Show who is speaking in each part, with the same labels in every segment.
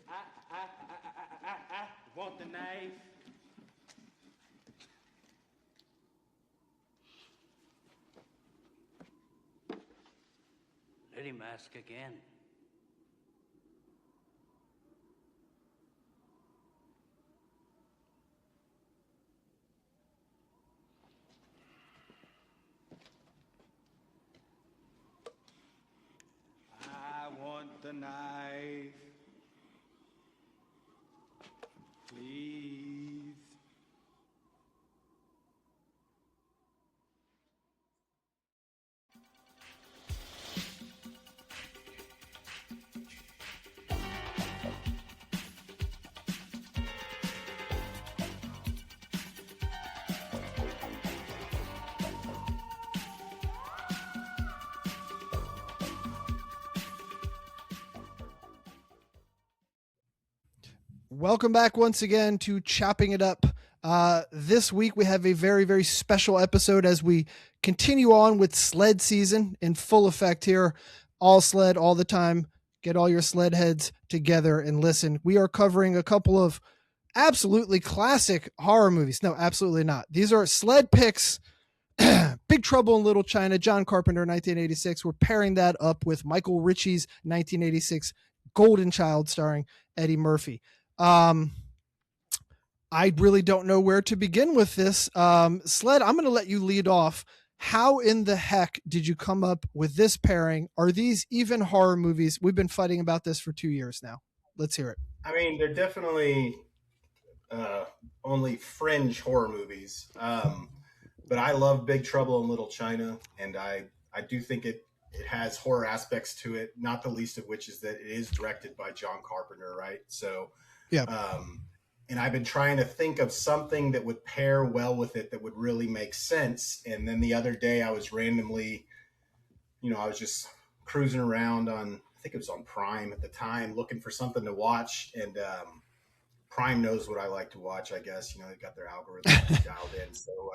Speaker 1: I want the knife. Let him ask again. I want the knife. Please.
Speaker 2: Welcome back once again to Chopping It Up. This week we have a very, very special episode as we continue on with sled season in full effect here. All sled all the time. Get all your sled heads together and listen. We are covering a couple of absolutely classic horror movies. No, absolutely not. These are sled picks. Big Trouble in Little China, John Carpenter, 1986. We're pairing that up with Michael Ritchie's 1986 Golden Child starring Eddie Murphy. I really don't know where to begin with this. Sled, I'm going to let you lead off. How in the heck did you come up with this pairing? Are these even horror movies? We've been fighting about this for 2 years now. Let's hear it.
Speaker 3: I mean, they're definitely only fringe horror movies. But I love Big Trouble in Little China, and I do think it has horror aspects to it, not the least of which is that it is directed by John Carpenter, right? So,
Speaker 2: yeah.
Speaker 3: And I've been trying to think of something that would pair well with it that would really make sense. And then the other day I was randomly, I was just cruising around on, I think it was on Prime at the time, looking for something to watch. And Prime knows what I like to watch, I guess. They got their algorithm dialed in. So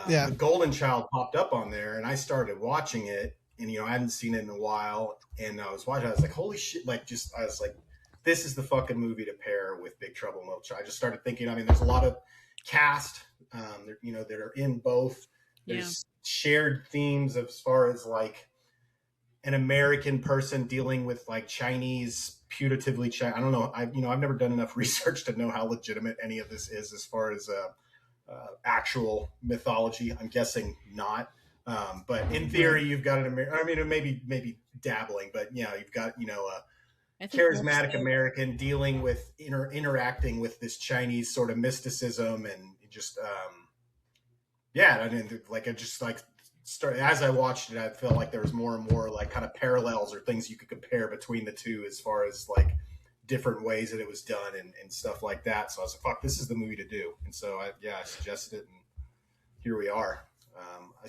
Speaker 3: The Golden Child popped up on there, and I started watching it. And, I hadn't seen it in a while. And I was watching, I was like, holy shit. I was like, this is the fucking movie to pair with Big Trouble in Little China. I just started thinking, there's a lot of cast, that are in both. There's shared themes as far as an American person dealing with Chinese, putatively Chinese. I don't know. I've never done enough research to know how legitimate any of this is as far as actual mythology. I'm guessing not. But in theory, you've got maybe dabbling, but you've got, a charismatic American dealing with interacting with this Chinese sort of mysticism and just, as I watched it, I felt like there was more and more kind of parallels or things you could compare between the two as far as different ways that it was done and stuff like that. So I was like, fuck, this is the movie to do. And so I suggested it, and here we are.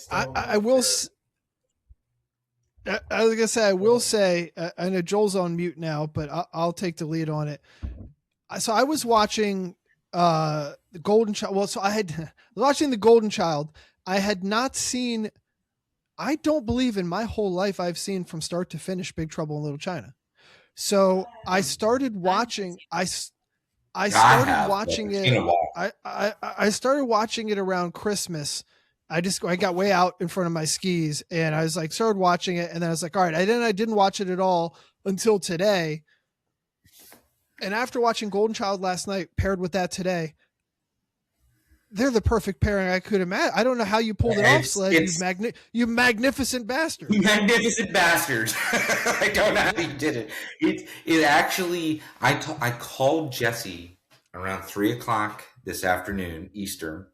Speaker 3: I was
Speaker 2: going to say, I will say, I know Joel's on mute now, but I'll take the lead on it. So I was watching the Golden Child. Well, so I was watching the Golden Child. I had not seen, I don't believe in my whole life I've seen from start to finish Big Trouble in Little China. So I started watching, I started watching it around Christmas. I got way out in front of my skis, and I was started watching it, and then I was like, all right, I didn't watch it at all until today. And after watching Golden Child last night, paired with that today, they're the perfect pairing I could imagine. I don't know how you pulled it off, Sled. You magnificent bastard.
Speaker 4: You magnificent bastard. I don't know how you did it. It actually, I called Jesse around 3:00 this afternoon Eastern,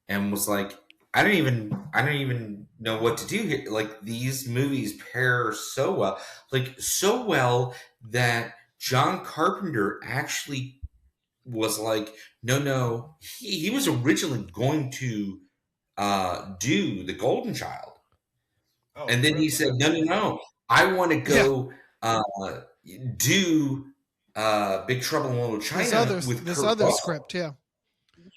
Speaker 4: and was like, I don't even know what to do here. These movies pair so well, so well that John Carpenter actually was like, no. He was originally going to do The Golden Child. Oh, and then he said, no. I want to go do Big Trouble in Little China with this other Russell.
Speaker 2: Script,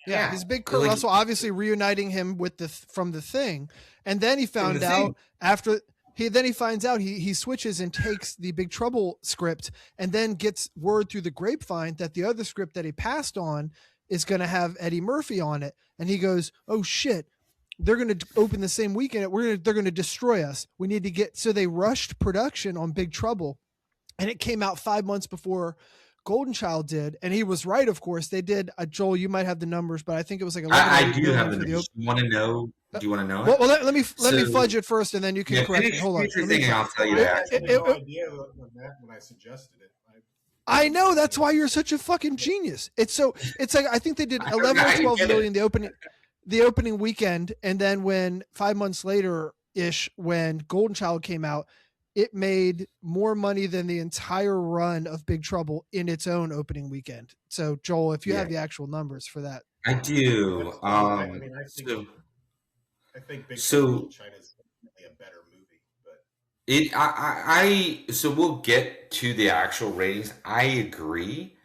Speaker 2: Yeah, his big Kurt Russell obviously reuniting him with from The Thing, and then he found out after He finds out he switches and takes the Big Trouble script and then gets word through the grapevine that the other script that he passed on is going to have Eddie Murphy on it. And he goes, oh shit, they're going to open the same weekend. They're going to destroy us. We need to get, so they rushed production on Big Trouble and it came out 5 months before Golden Child did. And he was right. Of course they did. Joel, you might have the numbers, but I think it was like,
Speaker 4: I do have the numbers. You want to know? Do you want to know it?
Speaker 2: Well, let me fudge it first, and then you can correct me. Hold on.
Speaker 4: I'll tell you that.
Speaker 3: I had no idea of that when I suggested it.
Speaker 2: I know, that's why you're such a fucking genius. It's like I think they did 11 or 12 million the opening weekend, and then when 5 months later ish, when Golden Child came out, it made more money than the entire run of Big Trouble in its own opening weekend. So Joel, if you have the actual numbers for that,
Speaker 4: I do.
Speaker 3: I think Big Trouble in China is definitely a better movie, but
Speaker 4: so we'll get to the actual ratings. I agree.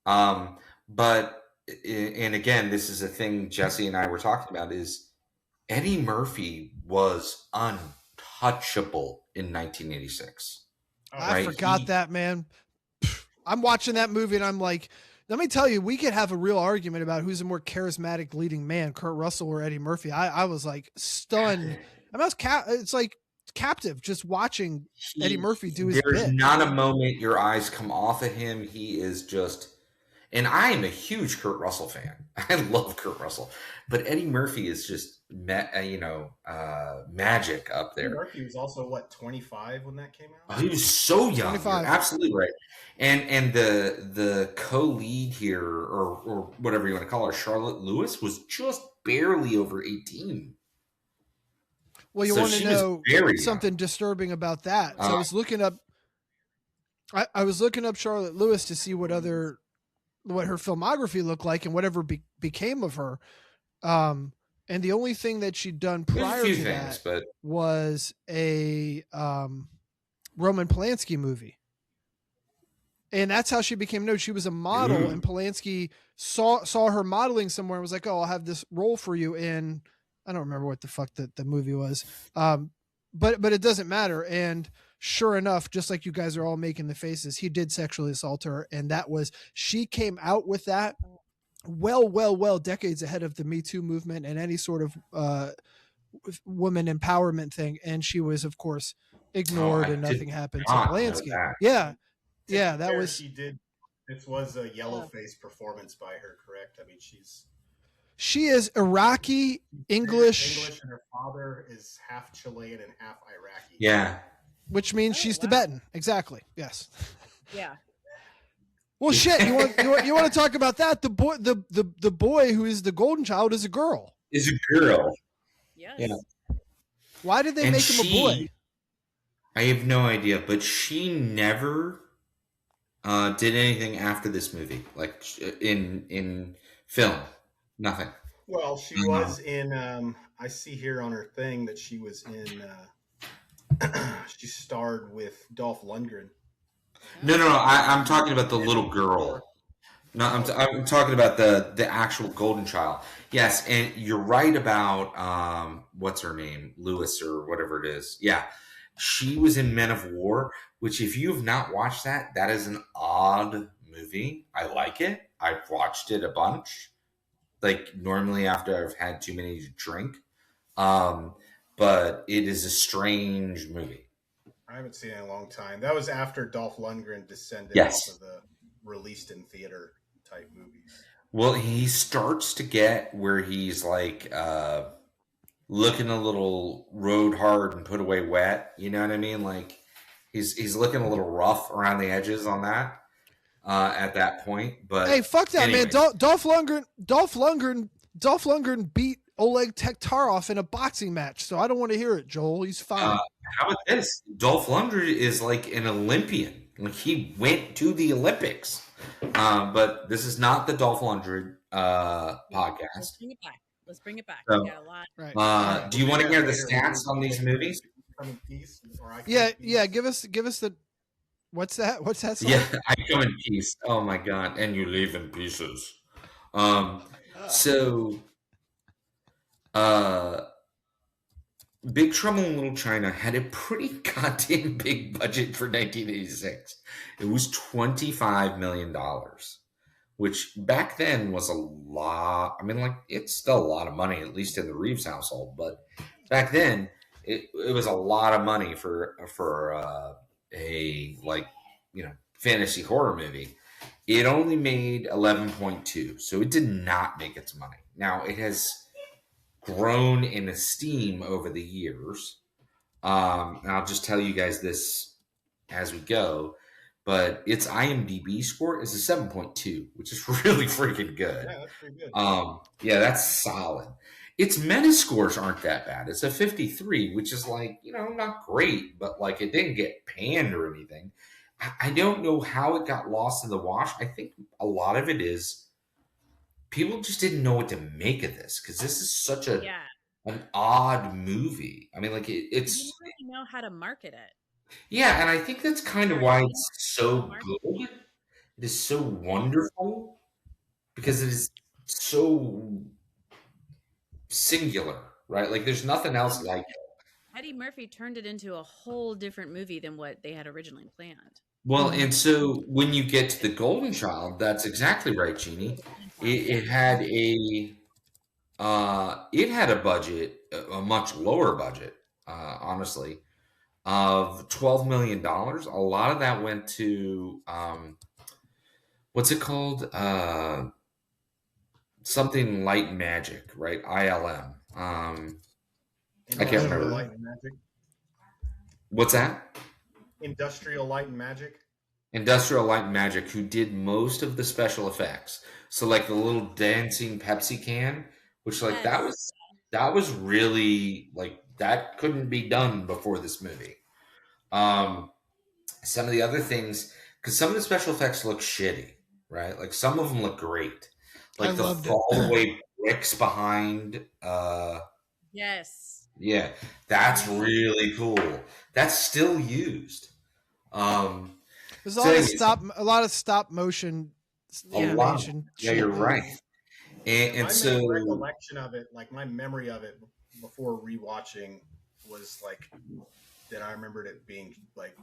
Speaker 4: But and again, this is a thing Jesse and I were talking about, is Eddie Murphy was untouchable in 1986.
Speaker 2: I forgot that, man. I'm watching that movie and I'm like, let me tell you, we could have a real argument about who's a more charismatic leading man, Kurt Russell or Eddie Murphy. I was like stunned. I mean, it's like captive just watching Eddie Murphy do his bit.
Speaker 4: There's not a moment your eyes come off of him. He is just, and I am a huge Kurt Russell fan. I love Kurt Russell, but Eddie Murphy is just, magic up there.
Speaker 3: Murphy was also 25 when that came out.
Speaker 4: Oh, he was so young.
Speaker 2: 25.
Speaker 4: You're absolutely right. And the co-lead here, or whatever you want to call her, Charlotte Lewis, was just barely over 18.
Speaker 2: Well, you want to know something disturbing about that? So I was looking up. I was looking up Charlotte Lewis to see what her filmography looked like and whatever became of her. And the only thing that she'd done prior to that was a Roman Polanski movie. And that's how she became known. She was a model, and Polanski saw her modeling somewhere and was like, oh, I'll have this role for you in, I don't remember what the fuck the movie was. But it doesn't matter. And sure enough, just like you guys are all making the faces, he did sexually assault her. And she came out with that well decades ahead of the Me Too movement and any sort of woman empowerment thing. And she was, of course, ignored and nothing happened to Polanski. Yeah, that was.
Speaker 3: She did. This was a yellow face performance by her, correct? I mean,
Speaker 2: she is Iraqi, English,
Speaker 3: and her father is half Chilean and half Iraqi.
Speaker 4: Yeah,
Speaker 2: which means she's Tibetan. Exactly. Yes.
Speaker 5: Yeah.
Speaker 2: Well, shit. You want to talk about that? The boy who is the Golden Child is a girl.
Speaker 4: Is a girl.
Speaker 5: Yes.
Speaker 4: Yeah.
Speaker 2: Why did they make him a boy?
Speaker 4: I have no idea, but she never did anything after this movie, like in film. Nothing.
Speaker 3: Well, she was in. I see here on her thing that she was in. She starred with Dolph Lundgren.
Speaker 4: No. I'm talking about the little girl. No, I'm talking about the actual Golden Child. Yes, and you're right about what's her name, Lewis or whatever it is. Yeah, she was in Men of War, which if you have not watched that is an odd movie. I like it. I've watched it a bunch. Like normally after I've had too many to drink, but it is a strange movie.
Speaker 3: I haven't seen it in a long time. That was after Dolph Lundgren descended off of the released in theater type movies.
Speaker 4: Well, he starts to get where he's like looking a little rode hard and put away wet. You know what I mean? Like he's looking a little rough around the edges on that at that point. But
Speaker 2: hey, fuck that, man! Dolph Lundgren beat Oleg Tektarov in a boxing match, so I don't want to hear it, Joel. He's fine.
Speaker 4: How about this? Dolph Lundgren is like an Olympian. Like he went to the Olympics. But this is not the Dolph Lundgren podcast.
Speaker 5: Let's bring it back.
Speaker 4: So,
Speaker 5: we got a lot.
Speaker 2: Right.
Speaker 4: Do you want to hear the stats on these movies?
Speaker 2: Yeah. Give us the. What's that? What's that song?
Speaker 4: Yeah, I come in peace. Oh my god, and you leave in pieces. Big Trouble in Little China had a pretty goddamn big budget for 1986. It was $25 million, which back then was a lot. I mean, like, it's still a lot of money, at least in the Reeves household. But back then, it was a lot of money for a, like, fantasy horror movie. It only made 11.2, so it did not make its money. Now, it has grown in esteem over the years. And I'll just tell you guys this as we go, but its IMDb score is a 7.2, which is really freaking good.
Speaker 3: Yeah, that's pretty good.
Speaker 4: Yeah, that's solid. Its meta scores aren't that bad. It's a 53, which is like, not great, but like it didn't get panned or anything. I don't know how it got lost in the wash. I think a lot of it is people just didn't know what to make of this because this is such an odd movie. I mean, like it's
Speaker 5: you don't really know how to market it.
Speaker 4: Yeah, and I think that's kind of why it's so good. It is so wonderful because it is so singular, right? Like there's nothing else like it.
Speaker 5: Eddie Murphy turned it into a whole different movie than what they had originally planned.
Speaker 4: Well, and so when you get to The Golden Child, that's exactly right, Jeannie. It had a budget, a much lower budget, honestly, of $12 million. A lot of that went to what's it called? Something Light and Magic, right? ILM. I can't remember.
Speaker 3: Light and Magic.
Speaker 4: What's that?
Speaker 3: Industrial Light and Magic.
Speaker 4: Industrial Light and Magic, who did most of the special effects. So like the little dancing Pepsi can, which like that was really like that couldn't be done before this movie. Some of the other things, because some of the special effects look shitty, right? Like some of them look great, like the fallaway bricks behind.
Speaker 5: Yes.
Speaker 4: Yeah, that's really cool. That's still used.
Speaker 2: There's a lot of stop motion animation.
Speaker 4: Yeah, you're right. And
Speaker 3: my
Speaker 4: so
Speaker 3: main recollection of it, like my memory of it before rewatching, was like that I remembered it being like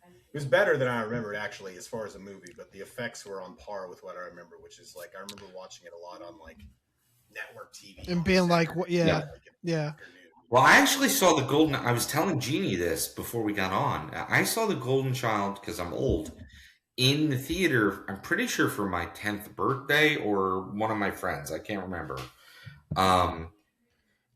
Speaker 3: it was better than I remembered actually as far as a movie, but the effects were on par with what I remember, which is like I remember watching it a lot on like network TV
Speaker 2: and being like, yeah.
Speaker 4: Well, I actually saw the Golden. I was telling Jeannie this before we got on. I saw the Golden Child because I'm old in the theater. I'm pretty sure for my 10th birthday or one of my friends. I can't remember.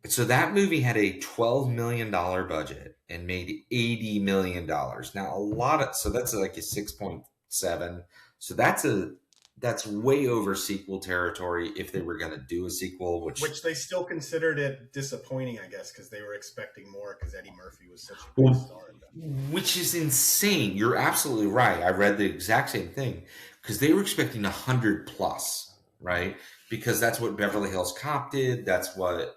Speaker 4: So that movie had a $12 million budget and made $80 million. Now so that's like a 6.7. So that's way over sequel territory if they were going to do a sequel, which
Speaker 3: they still considered it disappointing, I guess, because they were expecting more because Eddie Murphy was such a big star.
Speaker 4: Which is insane. You're absolutely right. I read the exact same thing because they were expecting 100 plus, right? Because that's what Beverly Hills Cop did. That's what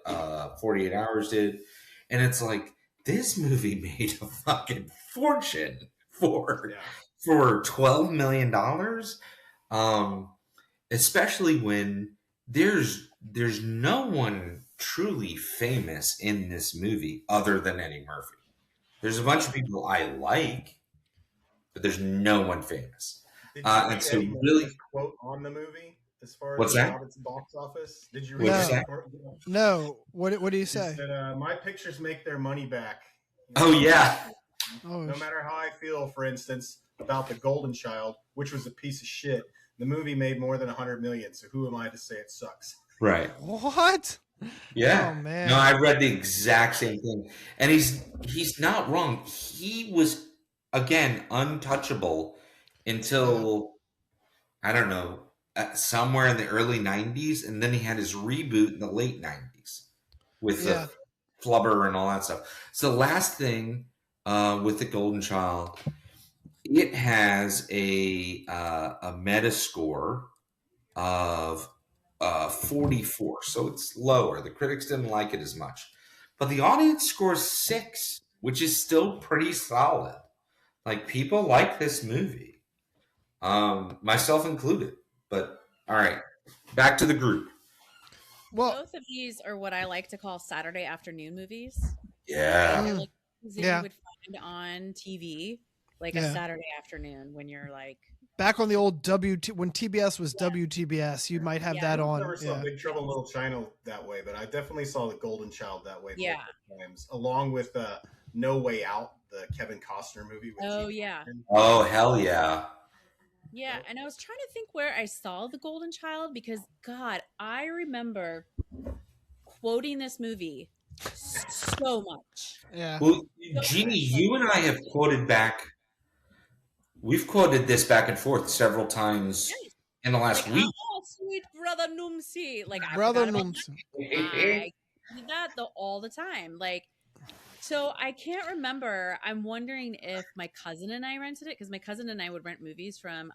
Speaker 4: 48 Hours did. And it's like, this movie made a fucking fortune for $12 million. Especially when there's no one truly famous in this movie other than Eddie Murphy. There's a bunch of people I like, but there's no one famous. And so really
Speaker 3: quote on the movie as far as
Speaker 4: what's that?
Speaker 3: Its box office. Did you
Speaker 2: read
Speaker 3: that?
Speaker 2: No. What do you say?
Speaker 3: Said, my pictures make their money back.
Speaker 4: Oh yeah.
Speaker 3: No matter how I feel, for instance, about The Golden Child, which was a piece of shit, the movie made more than 100 million. So who am I to say it sucks?
Speaker 4: Right.
Speaker 2: What?
Speaker 4: Yeah.
Speaker 2: Oh, man.
Speaker 4: No, I read the exact same thing. And he's not wrong. He was, again, untouchable until, I don't know, somewhere in the early 90s. And then he had his reboot in the late 90s with the flubber and all that stuff. So the last thing with The Golden Child, it has a meta score of 44, so it's lower. The critics didn't like it as much, but the audience scores 6, which is still pretty solid. Like, people like this movie, myself included. But all right, back to the group.
Speaker 5: Well, both of these are what I like to call Saturday afternoon movies.
Speaker 4: Yeah.
Speaker 5: They're like things that
Speaker 2: Yeah.
Speaker 5: you would find on TV, like
Speaker 2: Yeah.
Speaker 5: a Saturday afternoon when you're like,
Speaker 2: Back on the old when TBS was WTBS, you might have
Speaker 5: Yeah.
Speaker 2: that
Speaker 3: I
Speaker 2: on.
Speaker 3: never saw
Speaker 2: Yeah.
Speaker 3: Big Trouble in Little China that way, but I definitely saw The Golden Child that way
Speaker 5: Yeah.
Speaker 3: multiple times, along with No Way Out, the Kevin Costner movie. With
Speaker 5: Oh,
Speaker 3: Gene
Speaker 5: yeah.
Speaker 3: Hackman.
Speaker 4: Oh hell yeah.
Speaker 5: yeah. And I was trying to think where I saw The Golden Child because, God, I remember quoting this movie so much.
Speaker 2: Yeah.
Speaker 4: Well, Jeannie, you and I have quoted back. We've quoted this back and forth several times in the last
Speaker 5: Like,
Speaker 4: week.
Speaker 5: oh, sweet brother Numsi. Like, I
Speaker 2: Brother
Speaker 5: forgot about
Speaker 2: Nooms.
Speaker 5: I did that all the time. Like, so I can't remember. I'm wondering if my cousin and I rented it because my cousin and I would rent movies from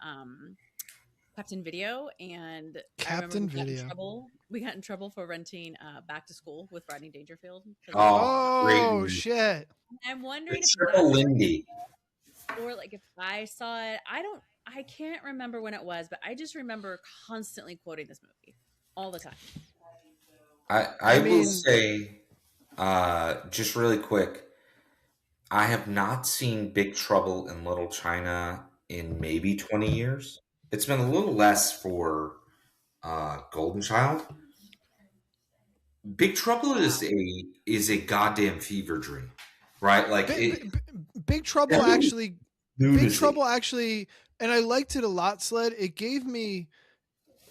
Speaker 5: Captain Video, and I remember
Speaker 2: Captain Video.
Speaker 5: we got in trouble for renting Back to School with Rodney Dangerfield.
Speaker 4: Oh, great
Speaker 2: Oh
Speaker 4: movie.
Speaker 2: shit.
Speaker 5: I'm wondering
Speaker 4: It's
Speaker 5: if
Speaker 4: Triple
Speaker 5: that's
Speaker 4: Lindy.
Speaker 5: or like if I saw it. I can't remember when it was, but I just remember constantly quoting this movie all the time.
Speaker 4: I will
Speaker 2: mean-
Speaker 4: say, just really quick, I have not seen Big Trouble in Little China in maybe 20 years. It's been a little less for Golden Child. Big Trouble is a goddamn fever dream, right? Like
Speaker 2: Big Trouble
Speaker 4: That movie-
Speaker 2: actually
Speaker 4: lunacy.
Speaker 2: Big Trouble actually, and I liked it a lot, Sled. It gave me,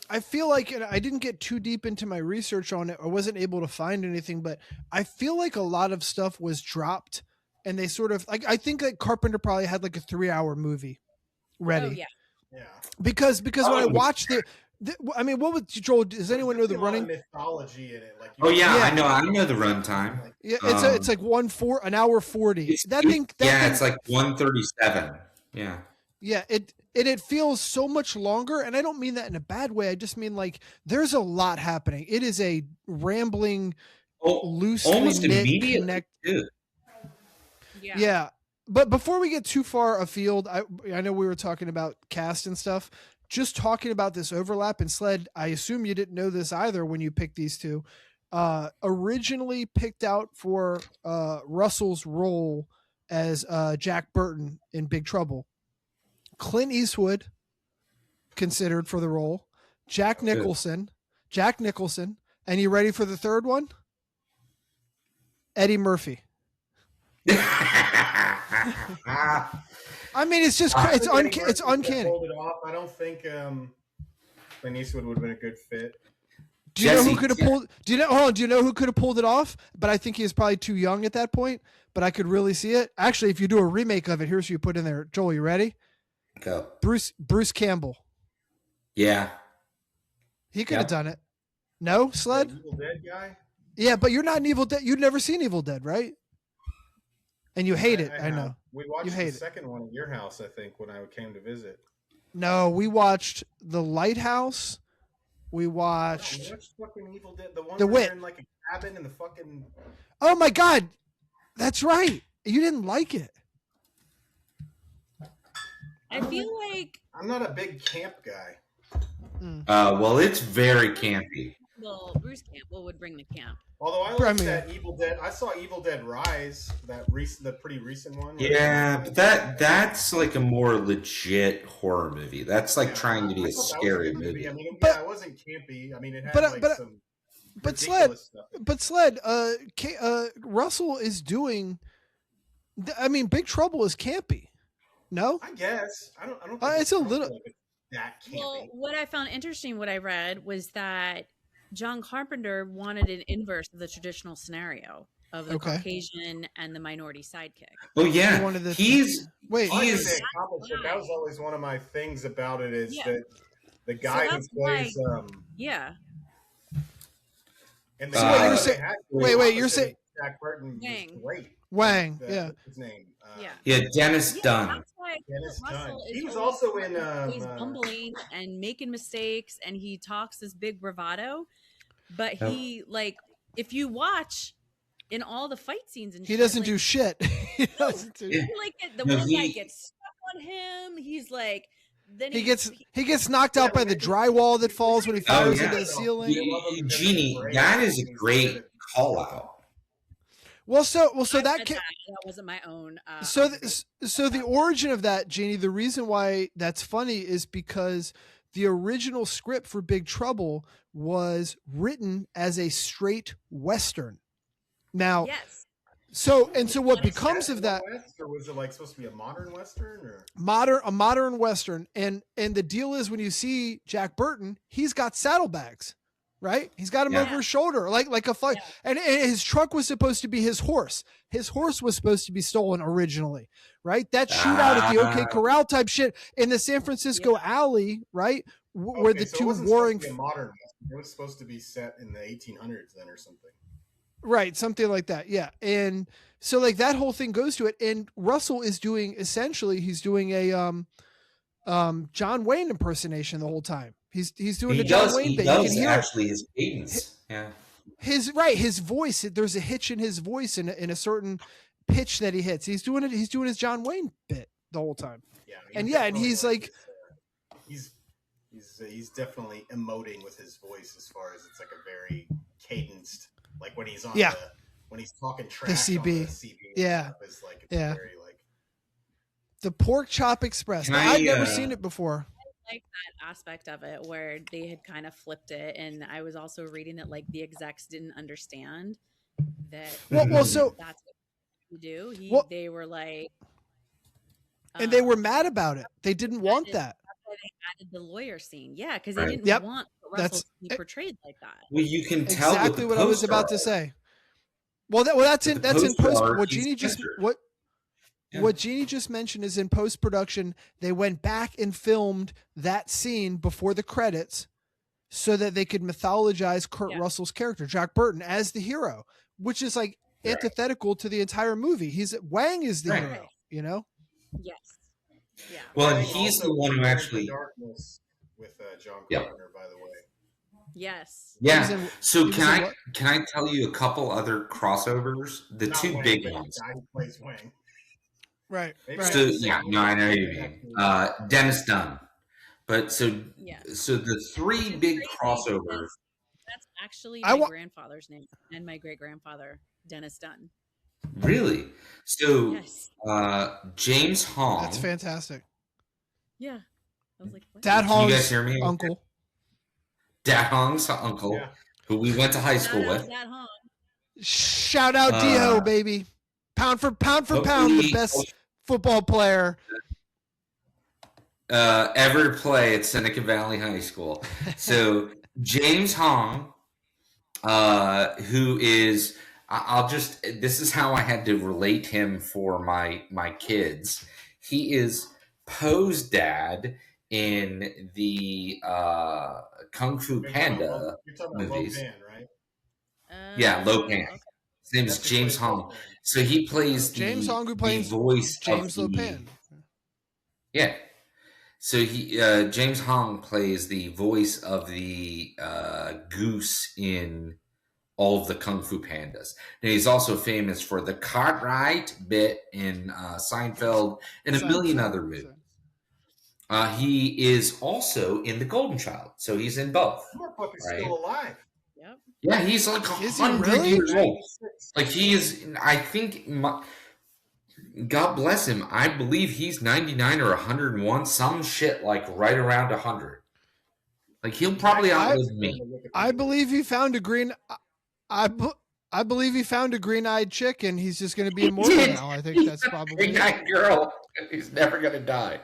Speaker 2: I feel like, and I didn't get too deep into my research on it. I wasn't able to find anything, but I feel like a lot of stuff was dropped and they sort of, like, I think that Carpenter probably had like a 3-hour movie ready.
Speaker 5: Oh yeah.
Speaker 3: Yeah.
Speaker 2: Because when I watched I mean, what was Joel? Does anyone know the
Speaker 3: There's a lot of
Speaker 2: running?
Speaker 3: mythology in it. Like
Speaker 4: Oh yeah,
Speaker 2: Yeah.
Speaker 4: I know the runtime.
Speaker 2: Yeah, it's like an hour 40. That thing.
Speaker 4: It's like 137. Yeah.
Speaker 2: Yeah, it feels so much longer, and I don't mean that in a bad way. I just mean like there's a lot happening. It is a rambling, loosely
Speaker 4: Almost
Speaker 2: knit
Speaker 4: immediately too.
Speaker 2: Yeah, but before we get too far afield, I know we were talking about cast and stuff. Just talking about this overlap and Sled, I assume you didn't know this either when you picked these two. Originally picked out for Russell's role as Jack Burton in Big Trouble. Clint Eastwood considered for the role. Jack Nicholson. And you ready for the third one? Eddie Murphy. I mean, it's just it's uncanny.
Speaker 3: Pulled it off. I don't think Clint Eastwood would have been a good fit.
Speaker 2: Do you know who could have pulled? Do you know who could have pulled it off? But I think he was probably too young at that point. But I could really see it. Actually, if you do a remake of it, here's who you put in there. Joel, you ready?
Speaker 4: Go.
Speaker 2: Bruce Campbell.
Speaker 4: Yeah.
Speaker 2: He could have done it. No, Sled?
Speaker 3: The Evil Dead guy?
Speaker 2: Yeah, but you're not an Evil Dead. You've never seen Evil Dead, right? And you hate it. I know.
Speaker 3: We watched
Speaker 2: You hate
Speaker 3: the
Speaker 2: it.
Speaker 3: second one at your house, I think, when I came to visit.
Speaker 2: No, we watched The Lighthouse. We
Speaker 3: We
Speaker 2: watched.
Speaker 3: watched fucking Evil Dead. The one
Speaker 2: The
Speaker 3: where
Speaker 2: Wit.
Speaker 3: they're in like a cabin in the fucking.
Speaker 2: Oh my God, that's right. You didn't like it.
Speaker 5: I feel like
Speaker 3: I'm not a big camp guy.
Speaker 4: Well, it's very campy.
Speaker 5: Bruce Campbell would bring the camp.
Speaker 3: Although I
Speaker 2: I
Speaker 3: like
Speaker 2: mean-
Speaker 3: that Evil Dead. I saw Evil Dead Rise, the pretty recent one.
Speaker 4: Yeah, but that's like a more legit horror movie. That's like trying to be
Speaker 3: I
Speaker 4: a
Speaker 3: thought that was
Speaker 4: scary
Speaker 3: good
Speaker 4: movie.
Speaker 3: I mean,
Speaker 2: But-
Speaker 3: yeah, it wasn't campy. I mean, it had
Speaker 2: but-
Speaker 3: some
Speaker 2: but Sled-
Speaker 3: ridiculous stuff.
Speaker 2: But Sled, Russell is doing. I mean, Big Trouble is campy. No,
Speaker 3: I guess I don't. Think
Speaker 2: it's a little-
Speaker 3: like it's that campy.
Speaker 5: Well, what I found interesting, what I read, was that John Carpenter wanted an inverse of the traditional scenario of the
Speaker 2: Okay.
Speaker 5: Caucasian and the minority sidekick.
Speaker 4: Oh
Speaker 2: He
Speaker 4: yeah,
Speaker 2: wanted the-
Speaker 4: he's
Speaker 2: wait.
Speaker 3: I
Speaker 4: he
Speaker 3: think
Speaker 4: is-
Speaker 3: they accomplished it. That was always one of my things about it is
Speaker 5: Yeah.
Speaker 3: that the guy who
Speaker 5: that's
Speaker 3: plays
Speaker 5: Yeah.
Speaker 3: and
Speaker 4: So what
Speaker 3: guy
Speaker 4: you're
Speaker 3: that
Speaker 2: saying-
Speaker 3: had
Speaker 2: wait, you're
Speaker 3: opposite
Speaker 2: saying-
Speaker 3: Jack Burton was
Speaker 5: Wang.
Speaker 3: great.
Speaker 2: Wang.
Speaker 3: What's
Speaker 2: Yeah.
Speaker 3: his name?
Speaker 5: Yeah.
Speaker 4: yeah Dennis
Speaker 5: Yeah,
Speaker 4: Dunn.
Speaker 5: that's why
Speaker 3: Dennis
Speaker 5: Russell
Speaker 3: Dunn.
Speaker 5: is
Speaker 3: He was
Speaker 5: always
Speaker 3: also in,
Speaker 5: he's bumbling and making mistakes, and he talks this big bravado. But he if you watch in all the fight scenes and
Speaker 2: He
Speaker 5: shit,
Speaker 2: doesn't
Speaker 5: like,
Speaker 2: do shit. He doesn't do.
Speaker 4: Yeah.
Speaker 5: the
Speaker 4: No,
Speaker 5: one guy
Speaker 4: he-
Speaker 5: gets stuck on him. He's like, then
Speaker 2: He gets knocked out by the drywall that falls when he
Speaker 4: Oh,
Speaker 2: fires
Speaker 4: yeah.
Speaker 2: into the ceiling.
Speaker 4: Jeannie, that is a great call out.
Speaker 2: So
Speaker 5: I
Speaker 2: that
Speaker 5: read
Speaker 2: can,
Speaker 5: that wasn't my own.
Speaker 2: so the origin of that, Jeannie, the reason why that's funny is because the original script for Big Trouble was written as a straight Western. Now,
Speaker 5: yes,
Speaker 2: so what
Speaker 3: Was it
Speaker 2: becomes
Speaker 3: set
Speaker 2: of
Speaker 3: in the
Speaker 2: that
Speaker 3: West, or was it like supposed to be a modern Western? Or
Speaker 2: modern Western, and the deal is when you see Jack Burton, he's got saddlebags, right? He's got him
Speaker 4: Yeah.
Speaker 2: over his shoulder, like a fight, and his truck was supposed to be his horse. His horse was supposed to be stolen originally, right? That shootout at the OK Corral type shit in the San Francisco alley, right? Where the
Speaker 3: so it
Speaker 2: two
Speaker 3: wasn't
Speaker 2: warring,
Speaker 3: supposed to be a modern Western. It was supposed to be set in the 1800s then, or something.
Speaker 2: right? Something like that, yeah. And so like that whole thing goes to it, and Russell is doing essentially he's doing a John Wayne impersonation the whole time. He's doing
Speaker 4: He
Speaker 2: the John
Speaker 4: does.
Speaker 2: Wayne
Speaker 4: He
Speaker 2: bit. You can
Speaker 4: does
Speaker 2: hear
Speaker 4: actually his cadence. Yeah.
Speaker 2: his voice. There's a hitch in his voice in a certain pitch that he hits. He's doing it. He's doing his John Wayne bit the whole time.
Speaker 3: Yeah,
Speaker 2: And he's like,
Speaker 3: he's definitely emoting with his voice as far as it's like a very cadenced, like when he's on when he's talking trash
Speaker 2: CB.
Speaker 3: on the CB.
Speaker 2: Yeah.
Speaker 3: It's like it's
Speaker 2: Yeah.
Speaker 3: very like
Speaker 2: the Pork Chop Express. Now, I've never seen it before.
Speaker 5: I like that aspect of it where they had kind of flipped it, and I was also reading that like the execs didn't understand that.
Speaker 2: So
Speaker 5: that's what you do. They were like,
Speaker 2: and they were mad about it. They didn't want that.
Speaker 5: That's why they added the lawyer scene. Yeah, because they didn't
Speaker 2: Yep.
Speaker 5: want Russell to be portrayed like that.
Speaker 4: Well, you can tell
Speaker 2: exactly what I was about to say. That's in post. What Jeannie just what Jeannie just mentioned is in post production. They went back and filmed that scene before the credits, so that they could mythologize Kurt Russell's character, Jack Burton, as the hero, which is like antithetical to the entire movie. Wang is the hero, you know.
Speaker 5: Yes. Yeah.
Speaker 4: Well, and he's the one who actually
Speaker 3: Darkness with John Carpenter, by the way.
Speaker 5: Yes.
Speaker 4: Yeah. So can I tell you a couple other crossovers? The
Speaker 3: Not
Speaker 4: two
Speaker 3: Wang,
Speaker 4: big
Speaker 3: but
Speaker 4: ones.
Speaker 3: The guy who plays Wang.
Speaker 2: Right.
Speaker 4: So I know who you mean. Dennis Dunn. But so the three big crossovers.
Speaker 5: That's actually my grandfather's name and my great grandfather, Dennis Dunn.
Speaker 4: Really? So James Hong.
Speaker 2: That's fantastic.
Speaker 5: Yeah. I was like, what?
Speaker 2: Dad Hong's
Speaker 4: you guys hear me?
Speaker 2: uncle.
Speaker 4: Dad Hong's uncle, who we went to high school with.
Speaker 5: Dad Hong.
Speaker 2: Shout out Dio, baby. Pound for pound, the best football player
Speaker 4: ever play at Seneca Valley High School. So James Hong, who is, this is how I had to relate him for my kids. He is Poe's dad in the Kung Fu Panda movies.
Speaker 3: Lo Pan, right?
Speaker 4: Yeah, Lo Pan.
Speaker 5: Okay.
Speaker 4: His name is James Hong. So he plays
Speaker 2: James Hong, who
Speaker 4: the
Speaker 2: plays
Speaker 4: voice
Speaker 2: James
Speaker 4: of
Speaker 2: Lo Pan.
Speaker 4: Yeah. So James Hong plays the voice of the goose in all of the Kung Fu Pandas. And he's also famous for the Cartwright bit in Seinfeld and a million other movies. He is also in The Golden Child, so he's in both.
Speaker 3: He's still alive.
Speaker 5: Yep.
Speaker 4: Yeah, he's like 100 years old. Like he is, I think, God bless him, I believe he's 99 or 101, some shit like right around 100. Like he'll probably outlive me.
Speaker 2: I believe he found a green. I believe he found a green-eyed chick, and he's just going to be immortal now. I think that's probably
Speaker 4: green-eyed girl. He's never going to die.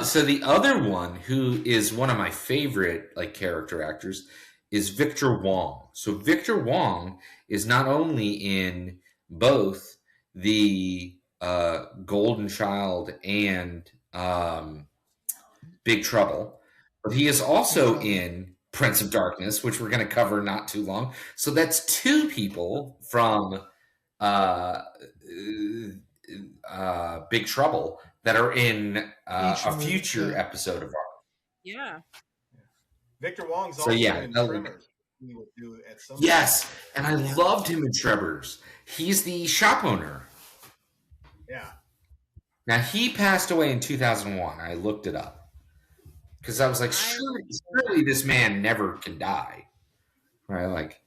Speaker 4: So the other one, who is one of my favorite like character actors, is Victor Wong. So Victor Wong is not only in both the Golden Child and Big Trouble, but he is also in Prince of Darkness, which we're going to cover not too long. So that's two people from Big Trouble that are in a future episode of ours.
Speaker 5: Yeah.
Speaker 3: Victor Wong's also in Tremors. He would do at some
Speaker 4: yes, and I loved him in Tremors. He's the shop owner.
Speaker 3: Yeah.
Speaker 4: Now, he passed away in 2001. I looked it up. Because I was like, surely this man never can die. Right? Like.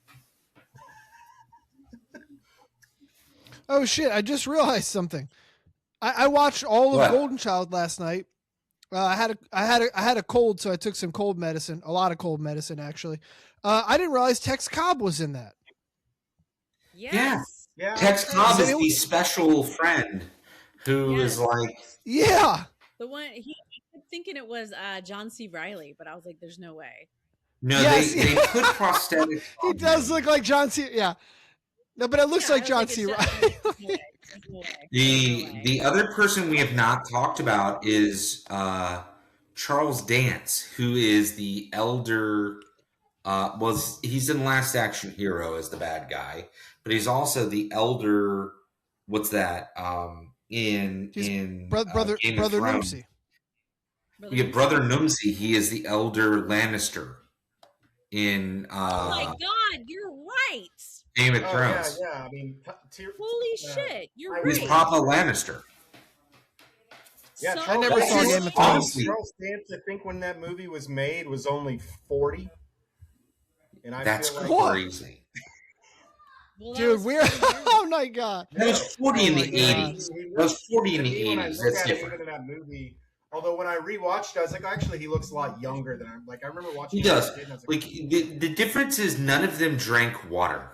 Speaker 2: Oh shit! I just realized something. I watched all of
Speaker 4: What?
Speaker 2: Golden Child last night. I had a cold, so I took some cold medicine. A lot of cold medicine, actually. I didn't realize Tex Cobb was in that.
Speaker 5: Yes.
Speaker 3: Yeah.
Speaker 4: Tex Cobb is
Speaker 2: So-
Speaker 4: the special friend who is
Speaker 5: Yes.
Speaker 4: like,
Speaker 2: Yeah,
Speaker 5: The one I kept thinking it was John C. Riley, but I was like, "There's no way."
Speaker 4: no,
Speaker 2: Yes.
Speaker 4: they put prosthetics.
Speaker 2: he
Speaker 4: on
Speaker 2: does
Speaker 4: him.
Speaker 2: look like John C. Yeah, no, but it looks
Speaker 5: Yeah,
Speaker 2: like
Speaker 5: I was
Speaker 2: John
Speaker 5: like,
Speaker 2: C.
Speaker 5: it's
Speaker 2: Riley.
Speaker 5: just- there's no way. There's no way. There's no way.
Speaker 4: The other person we have not talked about is Charles Dance, who is the elder. He's in Last Action Hero as the bad guy, but he's also the elder. What's that? In
Speaker 2: Brother
Speaker 4: Game of Thrones.
Speaker 2: Numsy.
Speaker 4: Yeah, Brother Numsy. He is the elder Lannister in
Speaker 5: Oh my god, you're right!
Speaker 4: Game of
Speaker 3: Oh,
Speaker 4: Thrones.
Speaker 3: yeah. I mean,
Speaker 5: Holy shit, you're right.
Speaker 4: He's Papa Lannister.
Speaker 3: Yeah,
Speaker 5: So-
Speaker 3: Charles
Speaker 2: I never saw
Speaker 3: Dance-
Speaker 2: Game of Thrones.
Speaker 4: Honestly,
Speaker 3: Charles Dance, I think when that movie was made, was only 40. And I
Speaker 4: that's
Speaker 3: feel like
Speaker 2: Whoa.
Speaker 4: crazy.
Speaker 5: Well, that
Speaker 2: Dude,
Speaker 5: was
Speaker 2: we're
Speaker 5: 40 years
Speaker 2: oh my god.
Speaker 4: That was 40 in
Speaker 2: Oh
Speaker 4: the
Speaker 2: my God.
Speaker 4: 80s. That was 40 in
Speaker 3: To
Speaker 4: the
Speaker 3: me, when I
Speaker 4: 80s.
Speaker 3: look
Speaker 4: That's
Speaker 3: at it,
Speaker 4: different.
Speaker 3: even in that movie, although when I rewatched it, I was like, actually, he looks a lot younger than I remember watching.
Speaker 4: He
Speaker 3: it
Speaker 4: does.
Speaker 3: as a kid, and I was
Speaker 4: Like the difference is none of them drank water,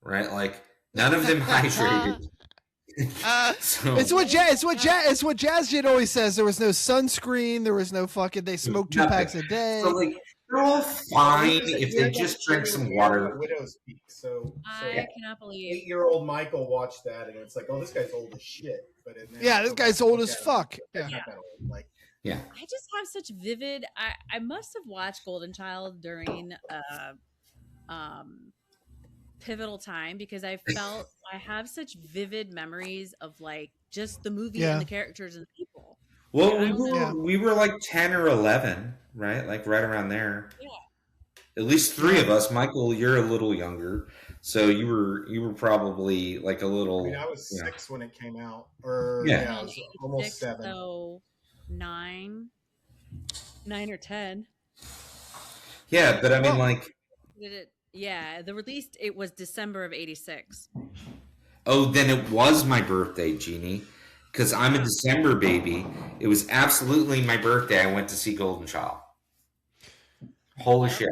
Speaker 4: right? Like none of them hydrated. So
Speaker 2: It's what Jazz Jit always says. There was no sunscreen. There was no fucking. They smoked 2
Speaker 4: Nothing.
Speaker 2: packs a day.
Speaker 4: so like they're all fine if they just drink some water.
Speaker 3: Widow's Peak. So
Speaker 5: I cannot believe.
Speaker 3: 8-year-old Michael watched that, and it's like, oh, this guy's old as shit. But then
Speaker 2: Yeah, this guy's old as fuck.
Speaker 3: Yeah.
Speaker 2: Yeah.
Speaker 3: Not that old. Like,
Speaker 4: Yeah.
Speaker 5: I just have such vivid. I must have watched Golden Child during pivotal time because I felt I have such vivid memories of like just the movie
Speaker 2: Yeah.
Speaker 5: and the characters and the people.
Speaker 4: Well,
Speaker 5: I don't know.
Speaker 4: we were like 10 or 11, right? Like right around there.
Speaker 5: Yeah.
Speaker 4: At least 3 of us. Michael, you're a little younger, so you were probably like a little.
Speaker 3: I mean, I was
Speaker 4: yeah.
Speaker 3: 6 when it came out, or
Speaker 4: Yeah.
Speaker 3: I was almost
Speaker 5: 86,
Speaker 3: 7.
Speaker 5: So 9 or 10.
Speaker 4: Yeah, but I mean, like,
Speaker 5: Did it? Yeah, the release it was December of '86.
Speaker 4: oh, then it was my birthday, Jeannie, because I'm a December baby. It was absolutely my birthday. I went to see Golden Child. Holy shit!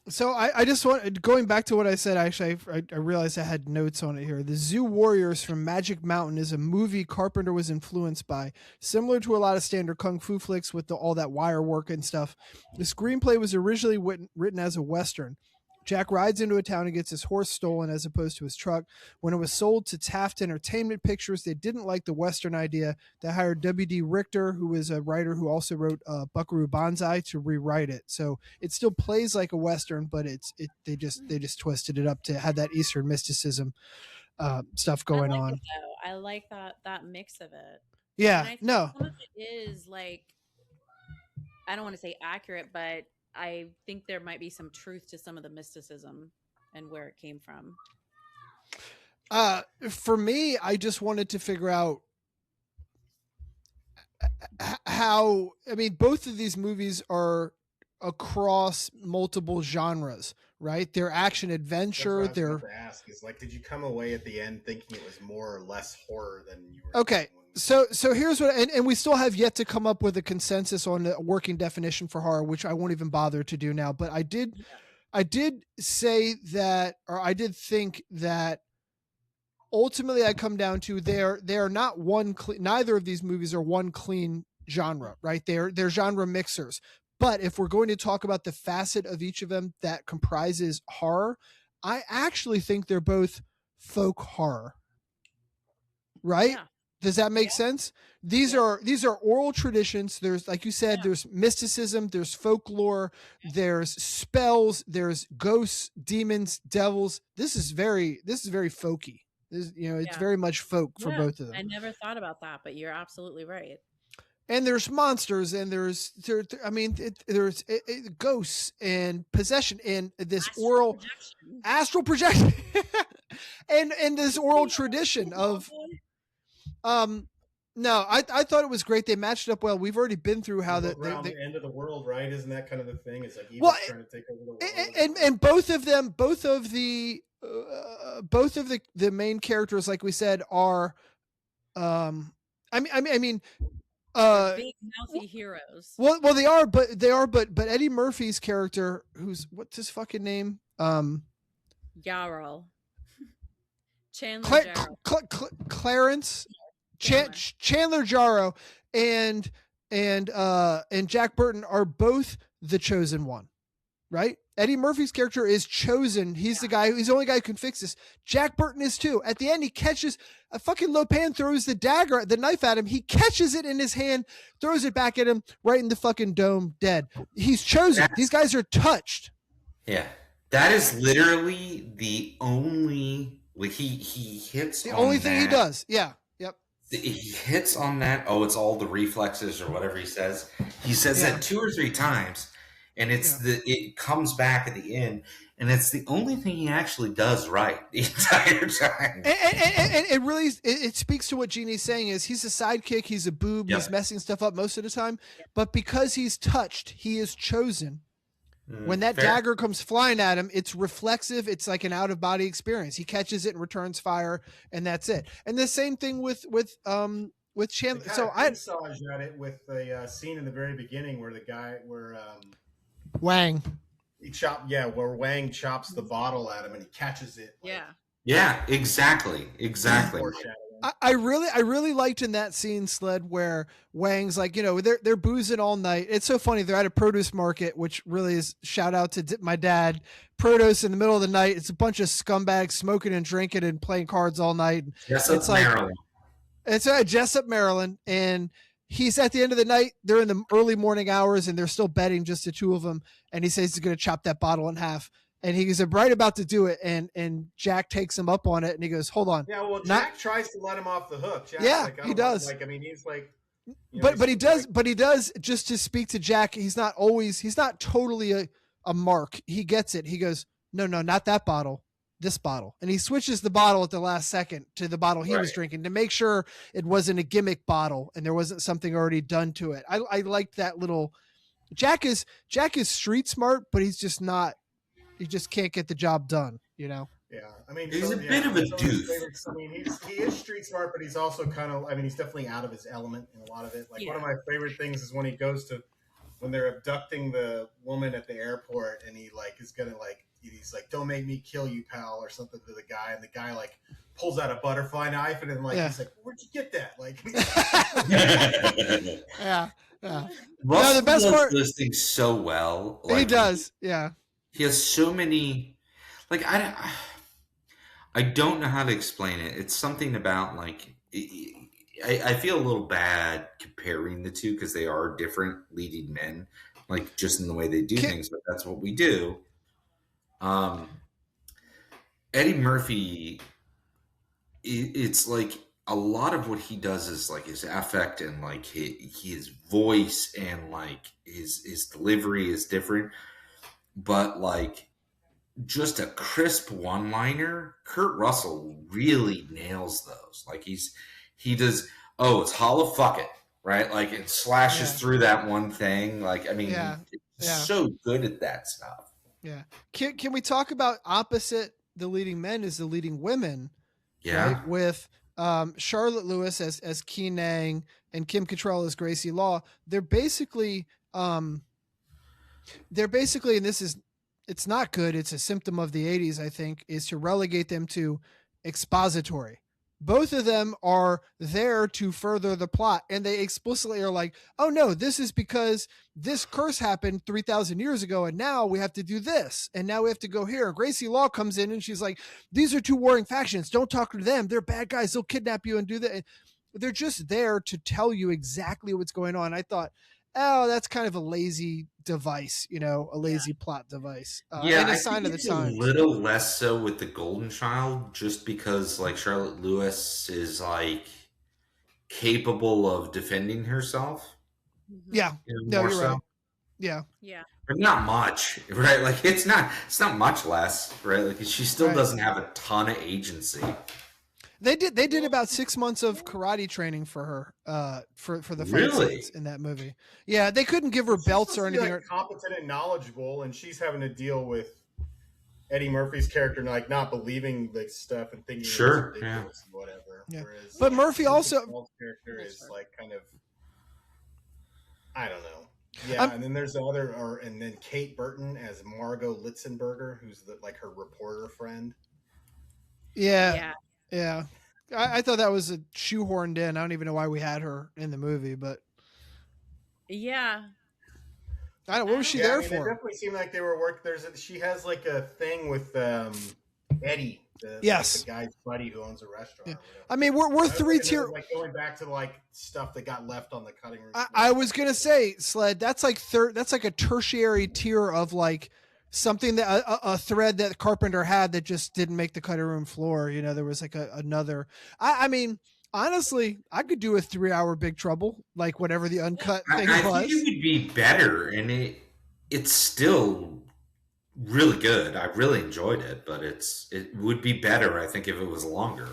Speaker 2: So I just want going back to what I said. Actually, I realized I had notes on it here. The Zoo Warriors from Magic Mountain is a movie Carpenter was influenced by, similar to a lot of standard kung fu flicks with all that wire work and stuff. The screenplay was originally written as a western. Jack rides into a town and gets his horse stolen as opposed to his truck. When it was sold to Taft Entertainment Pictures, they didn't like the Western idea. They hired W.D. Richter, who was a writer who also wrote Buckaroo Banzai, to rewrite it. So it still plays like a Western, but they just twisted it up to have that Eastern mysticism stuff going
Speaker 5: I like
Speaker 2: on.
Speaker 5: it, though. I like that mix of it. And
Speaker 2: Yeah,
Speaker 5: I think
Speaker 2: no,
Speaker 5: some of it is like I don't want to say accurate, but I think there might be some truth to some of the mysticism and where it came from.
Speaker 2: for me, I just wanted to figure out how. I mean, both of these movies are across multiple genres, right? They're action
Speaker 3: That's
Speaker 2: adventure.
Speaker 3: what I was
Speaker 2: They're
Speaker 3: about to ask is like, did you come away at the end thinking it was more or less horror than you were?
Speaker 2: okay.
Speaker 3: thinking when you-
Speaker 2: So here's what, and we still have yet to come up with a consensus on a working definition for horror, which I won't even bother to do now. But I did say that, or I did think that ultimately I come down to they are not one clean, neither of these movies are one clean genre, right? They're genre mixers. But if we're going to talk about the facet of each of them that comprises horror, I actually think they're both folk horror. Right?
Speaker 5: Yeah.
Speaker 2: Does that make sense? These are oral traditions. There's, like you said, there's mysticism, there's folklore, there's spells, there's ghosts, demons, devils. This is very folky. This, it's very much folk for both of them.
Speaker 5: I never thought about that, but you're absolutely right.
Speaker 2: And there's monsters, and there's ghosts and possession and this astral projection and this oral tradition of No, I thought it was great. They matched up well. We've already been through how
Speaker 3: around the end of the world, right? Isn't that kind of the thing? It's like
Speaker 2: well,
Speaker 3: evil's trying to take over the world.
Speaker 2: and both of them, both of the main characters, like we said, are I mean
Speaker 5: big mouthy heroes.
Speaker 2: Well, they are, but Eddie Murphy's character, what's his fucking name?
Speaker 5: Yarrow. Chandler Jarrow.
Speaker 2: Clarence Chandler Jarrow and Jack Burton are both the chosen one, right? Eddie Murphy's character is chosen. He's the guy. He's the only guy who can fix this. Jack Burton is too. At the end, he catches a fucking Lopan, throws the knife at him. He catches it in his hand, throws it back at him, right in the fucking dome, dead. He's chosen. These guys are touched.
Speaker 4: Yeah, that is literally the only he hits.
Speaker 2: The only thing he does. Yeah. Yep.
Speaker 4: He hits on that. Oh, it's all the reflexes or whatever he says. He says that 2 or 3 times. And it comes back at the end, and it's the only thing he actually does right the entire time.
Speaker 2: And it really it speaks to what Genie's saying is he's a sidekick, he's a boob, he's messing stuff up most of the time, but because he's touched, he is chosen. When that dagger comes flying at him, it's reflexive. It's like an out of body experience. He catches it and returns fire, and that's it. And the same thing with Chandler. So I
Speaker 3: saw at it with the scene in the very beginning where
Speaker 2: Wang.
Speaker 3: Where Wang chops the bottle at him and he catches it.
Speaker 4: Yeah, exactly.
Speaker 2: I really liked in that scene, Sled, where Wang's like, they're boozing all night. It's so funny. They're at a produce market, which really is shout out to my dad. Produce in the middle of the night. It's a bunch of scumbags smoking and drinking and playing cards all night.
Speaker 4: Jessup, Maryland.
Speaker 2: It's Jessup, Maryland, and he's at the end of the night. They're in the early morning hours, and they're still betting, just the two of them. And he says he's going to chop that bottle in half. And he's right about to do it, and Jack takes him up on it, and he goes, "Hold on."
Speaker 3: Yeah, well, Jack tries to let him off the hook. Jack's
Speaker 2: he does.
Speaker 3: He's like,
Speaker 2: but he does. Just to speak to Jack, he's not totally a mark. He gets it. He goes, "No, not that bottle. This bottle," and he switches the bottle at the last second to the bottle he was drinking to make sure it wasn't a gimmick bottle and there wasn't something already done to it. I liked that little. Jack is street smart, but he's just not. He just can't get the job done,
Speaker 3: Yeah, I mean,
Speaker 4: he's a bit of a doof.
Speaker 3: I mean, he is street smart, but he's also kind of. I mean, he's definitely out of his element in a lot of it. Like one of my favorite things is when they're abducting the woman at the airport, and he is gonna he's like, "Don't make me kill you, pal," or something to the guy, and the guy pulls out a butterfly knife, and then he's like, "Where'd you get that?"
Speaker 2: Yeah.
Speaker 4: Russell the best part those things so well.
Speaker 2: He does. Yeah.
Speaker 4: He has so many. I don't know how to explain it. It's something about I feel a little bad comparing the two because they are different leading men, just in the way they do things. But that's what we do. Eddie Murphy, it's a lot of what he does is his affect and his voice and his delivery is different, but just a crisp one-liner. Kurt Russell really nails those. He does. Oh, it's hollow. Fuck it, right? It slashes through that one thing. He's so good at that stuff.
Speaker 2: Yeah. Can we talk about opposite the leading men is the leading women?
Speaker 4: Yeah.
Speaker 2: Right? With Charlotte Lewis as Kee Nang and Kim Cattrall as Gracie Law. They're basically, and this is, it's not good. It's a symptom of the 80s, I think, is to relegate them to expository. Both of them are there to further the plot, and they explicitly are like, "Oh no, this is because this curse happened 3,000 years ago, and now we have to do this, and now we have to go here." Gracie Law comes in, and she's like, "These are two warring factions. Don't talk to them. They're bad guys. They'll kidnap you and do that." They're just there to tell you exactly what's going on. I thought, oh, that's kind of a lazy device, a lazy plot device. And a sign of the times.
Speaker 4: A little less so with the Golden Child, just because Charlotte Lewis is capable of defending herself.
Speaker 2: Yeah, no, you're right. Yeah,
Speaker 4: but not much, right? It's not much less, right? She still doesn't have a ton of agency.
Speaker 2: They did about 6 months of karate training for her, for the fight
Speaker 4: Really?
Speaker 2: scenes in that movie. Yeah, they couldn't give her
Speaker 3: She's
Speaker 2: belts
Speaker 3: supposed
Speaker 2: or
Speaker 3: to be,
Speaker 2: anything.
Speaker 3: like, competent and knowledgeable, and she's having to deal with Eddie Murphy's character, like, not believing the stuff and thinking
Speaker 4: Sure,
Speaker 3: it's ridiculous and whatever.
Speaker 2: Yeah.
Speaker 3: Whereas,
Speaker 2: But Murphy also-
Speaker 3: Paul's character is
Speaker 5: Sure.
Speaker 3: like kind of, I don't know. Yeah, and then there's the other, and then Kate Burton as Margot Litzenberger, who's like her reporter friend.
Speaker 2: Yeah,
Speaker 5: Yeah.
Speaker 2: I thought that was a shoehorned in. I don't even know why we had her in the movie, but
Speaker 5: Yeah.
Speaker 2: I don't. What was she
Speaker 3: Yeah,
Speaker 2: there
Speaker 3: It
Speaker 2: for?
Speaker 3: definitely seemed like they were working. She has like a thing with Eddie,
Speaker 2: Yes.
Speaker 3: like the guy's buddy who owns a restaurant.
Speaker 2: Yeah.
Speaker 3: Or whatever.
Speaker 2: I mean, we're
Speaker 3: I was
Speaker 2: three
Speaker 3: thinking they
Speaker 2: tier.
Speaker 3: were, like, going back to like stuff that got left on the cutting room.
Speaker 2: I was gonna say, Sled. That's like That's like a tertiary tier of like something that a thread that Carpenter had that just didn't make the cutting room floor. You know, there was like another. I mean, honestly, I could do a 3-hour Big Trouble, like whatever the uncut thing
Speaker 4: I
Speaker 2: was.
Speaker 4: think it would be better, and it's still really good. I really enjoyed it, but it would be better, I think, if it was longer.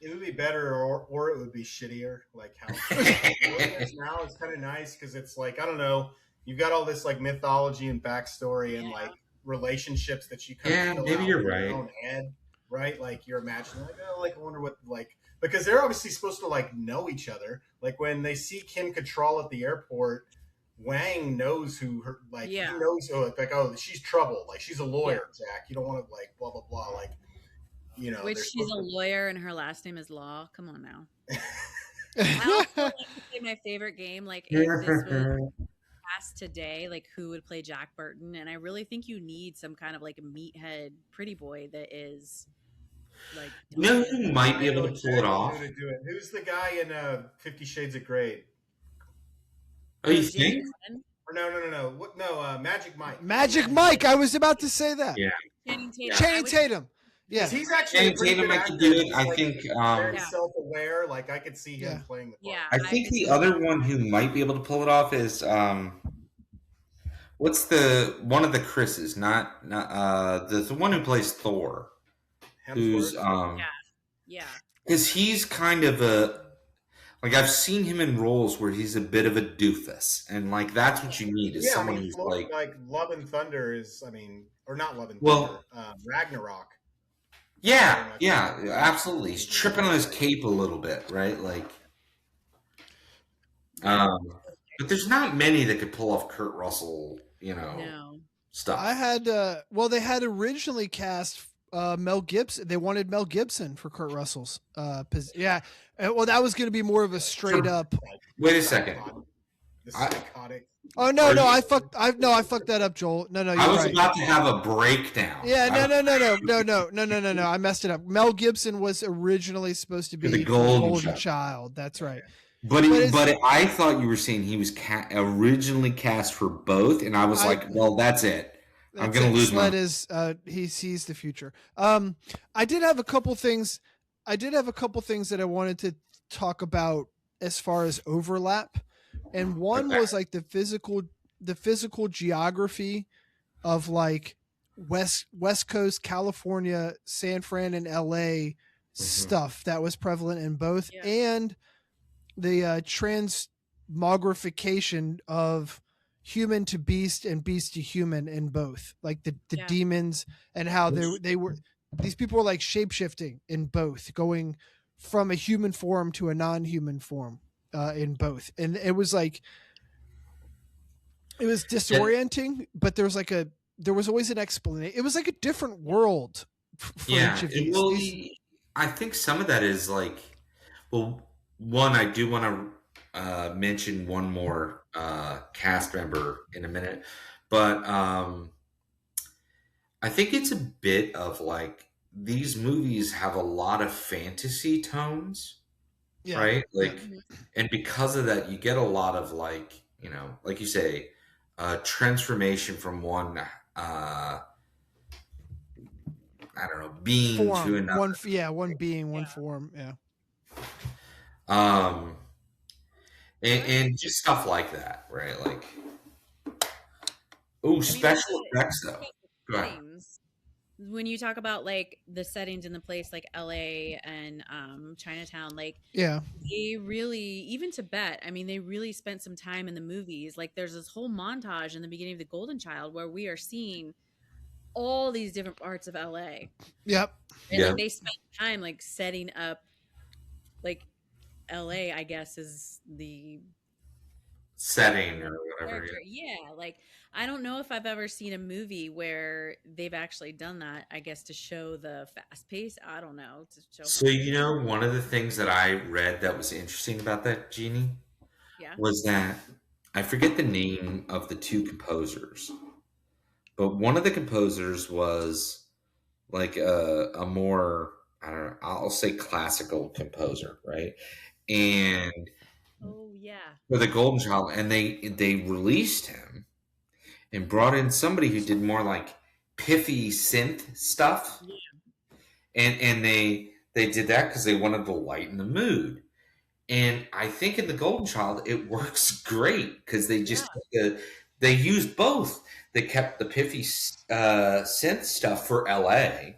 Speaker 3: It would be better, or it would be shittier. Like how it is now is kind of nice because it's like, I don't know, you've got all this like mythology and backstory and like relationships that you kind of
Speaker 4: maybe you're right.
Speaker 3: in your own head, right? Like you're imagining, like, oh, like I wonder what, like, because they're obviously supposed to like know each other. Like when they see Kim Cattrall at the airport, Wang knows who her, like he knows who, like, oh, she's trouble, like she's a lawyer, Jack. You don't want to like blah blah blah, like. You know,
Speaker 5: Which she's a lawyer and her last name is Law. Come on now. I also like to say my favorite game, like if this was cast today, like who would play Jack Burton? And I really think you need some kind of like a meathead pretty boy that is like.
Speaker 4: You know who might be able to pull it off?
Speaker 3: Who's the guy in 50 Shades of Grey?
Speaker 4: Oh, you think?
Speaker 3: Or no. What? No, Magic Mike.
Speaker 2: Magic Mike. I was about to say that.
Speaker 4: Yeah.
Speaker 2: Channing Tatum. Yeah,
Speaker 3: he's actually
Speaker 4: Tatum. I could do it. I think.
Speaker 3: Very self-aware. Like I could see him playing the part.
Speaker 5: Yeah,
Speaker 4: I think the other one who might be able to pull it off is what's the one of the Chris's? Not the one who plays Thor. Who's
Speaker 5: yeah.
Speaker 4: Because he's kind of like I've seen him in roles where he's a bit of a doofus, and like that's what you need is someone who's like
Speaker 3: Love and Thunder is, I mean, or not Love and Thunder, Ragnarok.
Speaker 4: Yeah, absolutely. He's tripping on his cape a little bit, right? Like, but there's not many that could pull off Kurt Russell, stuff.
Speaker 2: I had, they had originally cast Mel Gibson. They wanted Mel Gibson for Kurt Russell's. Yeah. Well, that was going to be more of a straight up.
Speaker 4: Wait a second.
Speaker 3: The psychotic.
Speaker 2: Oh no! I fucked that up, Joel. No, you're right.
Speaker 4: I was about to have a breakdown.
Speaker 2: Yeah, no. I messed it up. Mel Gibson was originally supposed to be
Speaker 4: the Golden
Speaker 2: Child. That's right.
Speaker 4: But I thought you were saying he was originally cast for both, and I was like, well, that's it. I'm going to lose my.
Speaker 2: He sees the future. I did have a couple things. That I wanted to talk about as far as overlap. And one was like the physical geography of like West Coast, California, San Fran, and LA stuff that was prevalent in both, and the transmogrification of human to beast and beast to human in both, like the demons and how these people were like shapeshifting in both, going from a human form to a non-human form. In both, and it was disorienting, but there was always an explanation. It was like a different world for each of these.
Speaker 4: I think some of that is like, well, one, I do want to mention one more cast member in a minute, but I think it's a bit of like these movies have a lot of fantasy tones. Yeah. Right? Like, and because of that, you get a lot of like, like you say, transformation from one, I don't know, being
Speaker 2: form,
Speaker 4: to another.
Speaker 2: One being, one form. Yeah.
Speaker 4: And just stuff like that, right? Like, special effects though. Go ahead.
Speaker 5: when you talk about like the settings in the place like LA and Chinatown, like
Speaker 2: Yeah.
Speaker 5: they really, even Tibet, I mean, they really spent some time in the movies. Like there's this whole montage in the beginning of The Golden Child where we are seeing all these different parts of LA.
Speaker 2: Yep.
Speaker 5: And
Speaker 4: Yeah.
Speaker 5: like they spent time like setting up like LA, I guess, is the
Speaker 4: Setting or whatever.
Speaker 5: character. Yeah, like I don't know if I've ever seen a movie where they've actually done that, I guess, to show the fast pace. I don't know. To show
Speaker 4: So, you know, one of the things that I read that was interesting about that, Jeannie,
Speaker 5: yeah.
Speaker 4: was that I forget the name of the two composers, but one of the composers was like a more, I don't know, I'll say classical composer, right? And
Speaker 5: Oh yeah.
Speaker 4: for the Golden Child, and they released him and brought in somebody who did more like pithy synth stuff, and they did that because they wanted to lighten the mood. And I think in the Golden Child it works great because they just they used both. They kept the pithy synth stuff for LA,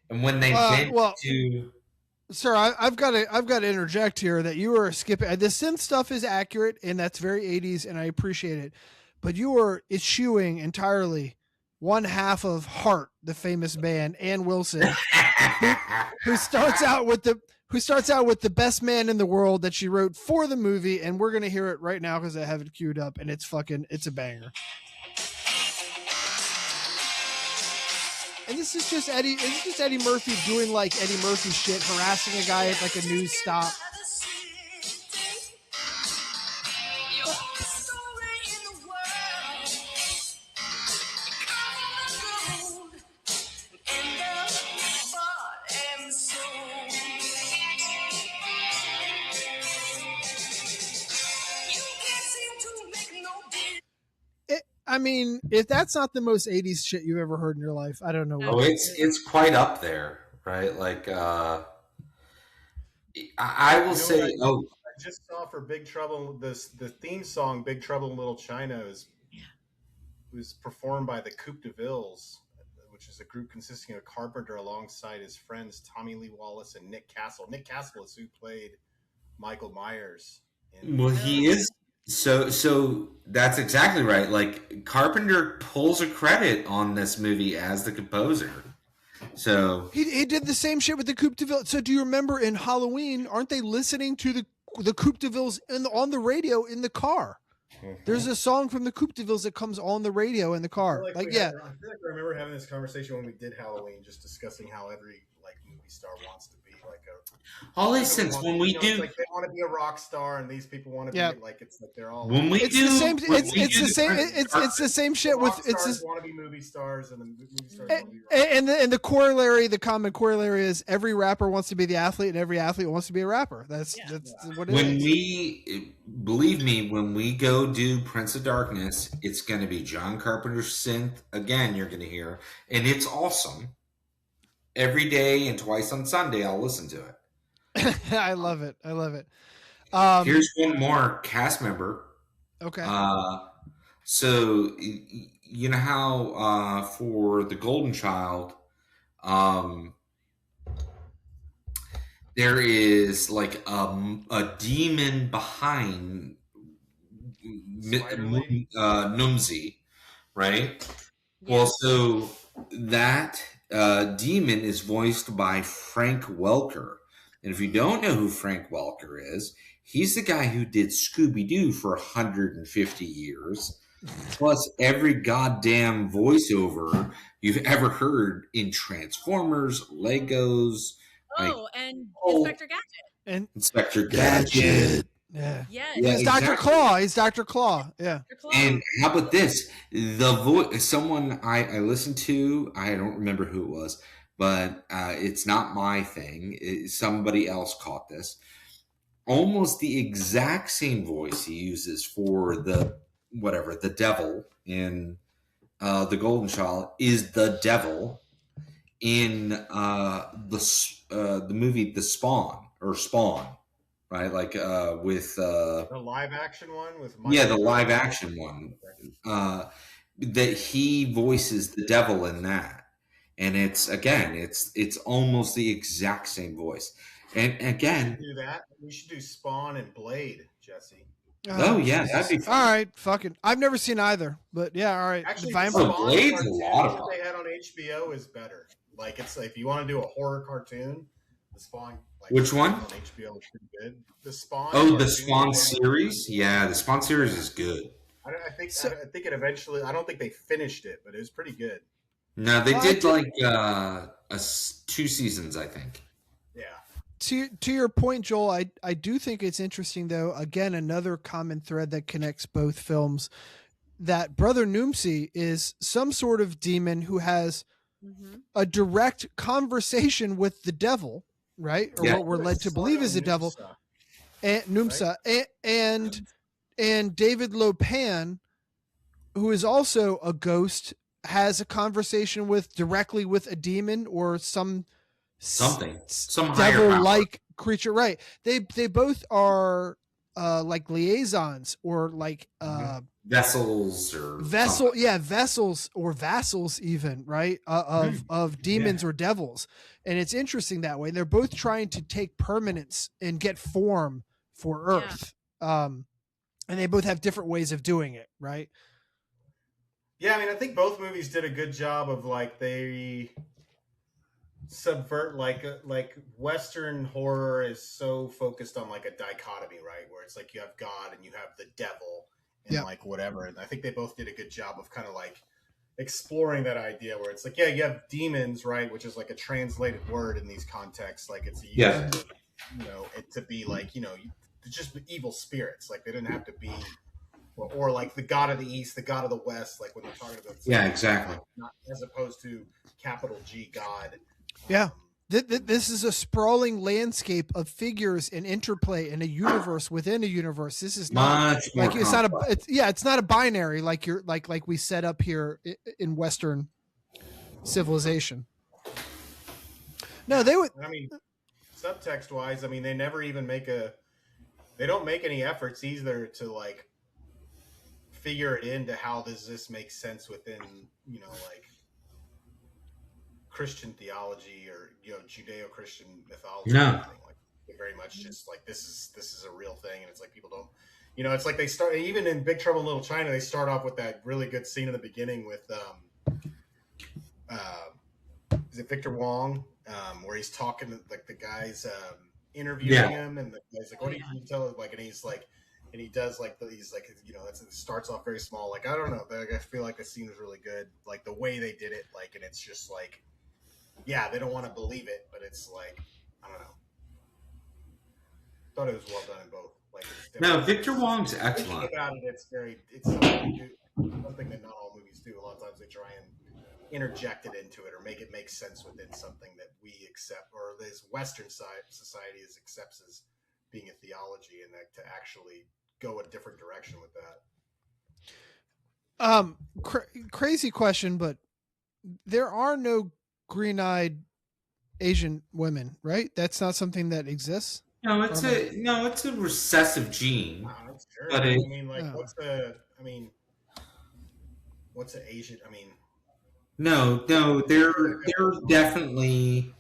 Speaker 4: and when they went to
Speaker 2: Sir, I've got to interject here that you are skipping. The synth stuff is accurate, and that's very 80s, and I appreciate it. But you are eschewing entirely one half of Heart, the famous band, Ann Wilson, who starts out with the best man in the world that she wrote for the movie, and we're gonna hear it right now because I have it queued up, and it's a banger. And this is just Eddie. It's just Eddie Murphy doing like Eddie Murphy shit, harassing a guy at like a news stop. I mean, if that's not the most 80s shit you've ever heard in your life, I don't know what.
Speaker 4: Oh, it's quite up there, right? Like I will say
Speaker 3: I just saw for Big Trouble the theme song Big Trouble in Little China was performed by the Coupe de Villes, which is a group consisting of Carpenter alongside his friends Tommy Lee Wallace and Nick Castle. Nick Castle is who played Michael Myers.
Speaker 4: Well, he is. So that's exactly right. Like Carpenter pulls a credit on this movie as the composer. So
Speaker 2: he did the same shit with the Coupe de Ville. So do you remember in Halloween? Aren't they listening to the Coupe de Villes on the radio in the car? Mm-hmm. There's a song from the Coupe de Villes that comes on the radio in the car.
Speaker 3: I feel like I remember having this conversation when we did Halloween, just discussing how every like movie star wants to be like a.
Speaker 4: All these things when we do,
Speaker 3: like they want to be a rock star, and these people want to be like it's like they're all.
Speaker 4: When we
Speaker 2: it's
Speaker 4: do,
Speaker 2: the same. It's the same shit with. It's
Speaker 3: want to be movie stars, and the movie stars want to be.
Speaker 2: And the corollary, the common corollary is every rapper wants to be the athlete, and every athlete wants to be a rapper. That's what it is.
Speaker 4: Believe me, when we go do Prince of Darkness, it's going to be John Carpenter's synth again. You're going to hear, and it's awesome. Every day and twice on Sunday, I'll listen to it.
Speaker 2: I love it.
Speaker 4: Here's one more cast member.
Speaker 2: Okay.
Speaker 4: So you know how for the Golden Child, there is like a demon behind Numsy, right? Yes. Well, so that demon is voiced by Frank Welker. And if you don't know who Frank Welker is, he's the guy who did Scooby-Doo for 150 years, plus every goddamn voiceover you've ever heard in Transformers, Legos.
Speaker 5: And Inspector Gadget.
Speaker 4: Inspector Gadget.
Speaker 2: Yeah.
Speaker 5: He's
Speaker 2: Dr. Claw. He's Dr. Claw. Yeah.
Speaker 4: And how about this? The voice, someone I listened to, I don't remember who it was, but it's not my thing. Somebody else caught this. Almost the exact same voice he uses for the devil in The Golden Child is the devil in the movie The Spawn. Right, like with
Speaker 3: the live action one with
Speaker 4: the live action one that he voices the devil in that, and it's almost the exact same voice. And again,
Speaker 3: do that. We should do Spawn and Blade, Jesse.
Speaker 4: oh yeah, that'd be
Speaker 2: all
Speaker 4: fun.
Speaker 2: right. Fucking, I've never seen either, but yeah, all right.
Speaker 3: Actually,
Speaker 2: The
Speaker 3: the
Speaker 2: vampire.
Speaker 3: Spawn
Speaker 4: Blade's a
Speaker 3: cartoon
Speaker 4: lot of
Speaker 3: that
Speaker 4: fun.
Speaker 3: they had on HBO is better. Like, it's like, if you want to do a horror cartoon, the Spawn. Like,
Speaker 4: Which one?
Speaker 3: on HBO is pretty good. The Spawn.
Speaker 4: Oh, the
Speaker 3: cartoon
Speaker 4: Spawn
Speaker 3: they had-
Speaker 4: series. Yeah, the Spawn series is good.
Speaker 3: I think it eventually. I don't think they finished it, but it was pretty good.
Speaker 4: No, they
Speaker 2: Well,
Speaker 4: did like 2 seasons, I think.
Speaker 3: Yeah.
Speaker 2: To your point, Joel, I do think it's interesting, though. Again, another common thread that connects both films, that Brother Noomsi is some sort of demon who has a direct conversation with the devil, right? Or
Speaker 4: Yeah.
Speaker 2: what we're led to believe is the devil. And Noomsa, and David Lopan, who is also a ghost, has a conversation directly with a demon or some
Speaker 4: Something. Some higher power.
Speaker 2: devil-like creature. Right. They both are like liaisons or like
Speaker 4: Vessels or
Speaker 2: vessels or vassals even, right? Of demons or devils. And it's interesting that way. They're both trying to take permanence and get form for Earth. And they both have different ways of doing it, right?
Speaker 3: Yeah, I mean, I think both movies did a good job of, like, they subvert, like Western horror is so focused on, like, a dichotomy, right? Where it's like you have God and you have the devil and like whatever. And I think they both did a good job of kind of like exploring that idea where it's like, yeah, you have demons, right? Which is like a translated word in these contexts. Like, it's used to, it to be like, just evil spirits. Like, they didn't have to be, or like the god of the East, the god of the West, like when they're talking about.
Speaker 4: Yeah, exactly.
Speaker 3: Not, as opposed to capital G God.
Speaker 2: Yeah. This is a sprawling landscape of figures and interplay in a universe within a universe. This is not
Speaker 4: much more
Speaker 2: like it's not a binary like you're like we set up here in Western civilization. No, they would.
Speaker 3: I mean, subtext wise, I mean, they never even they don't make any efforts either to like figure it into how does this make sense within, like Christian theology or, Judeo-Christian mythology.
Speaker 4: No.
Speaker 3: Or anything. Like, they're very much just like, this is a real thing. And it's like, people don't, it's like they start, even in Big Trouble in Little China, they start off with that really good scene in the beginning with, is it Victor Wong? Where he's talking to like the guys interviewing him, and the guy's like, "What do you tell?" Like, and he's like, and he does like he's like, it starts off very small. Like, I don't know, but I feel like the scene was really good. Like the way they did it, like, and it's just like, yeah, they don't want to believe it, but it's like, I don't know. Thought it was well done in both. Like,
Speaker 4: no, Victor Wong's excellent.
Speaker 3: Thinking about it, it's something that not all movies do. A lot of times they try and interject it into it or make it make sense within something that we accept, or this Western society accepts as being a theology, and that to actually go a different direction with that.
Speaker 2: Crazy question, but there are no green-eyed Asian women, right? That's not something that exists.
Speaker 4: No, it's a recessive gene.
Speaker 3: Sure.
Speaker 4: But
Speaker 3: I mean, like, what's the Asian? I mean.
Speaker 4: No, they're definitely.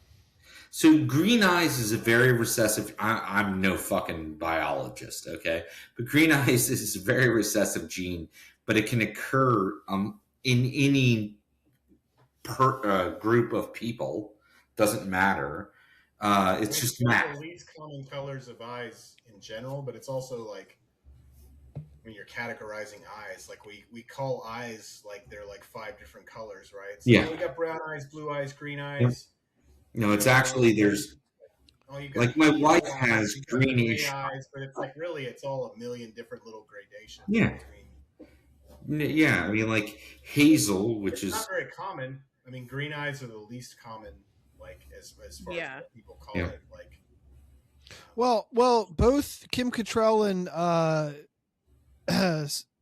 Speaker 4: So green eyes is a very recessive. I'm no fucking biologist, okay? But green eyes is a very recessive gene, but it can occur in any group of people. Doesn't matter. It's just math.
Speaker 3: The least common colors of eyes in general, but it's also like when you're categorizing eyes, like we call eyes like they're like 5 different colors, right? So we got brown eyes, blue eyes, green eyes. Yep.
Speaker 4: No, it's actually there's like my wife has greenish
Speaker 3: eyes, but it's like really it's all a million different little gradations.
Speaker 4: Yeah. Yeah, I mean like hazel, which is
Speaker 3: not very common. I mean, green eyes are the least common, like as far as what people call it. Like,
Speaker 2: well, both Kim Cattrall and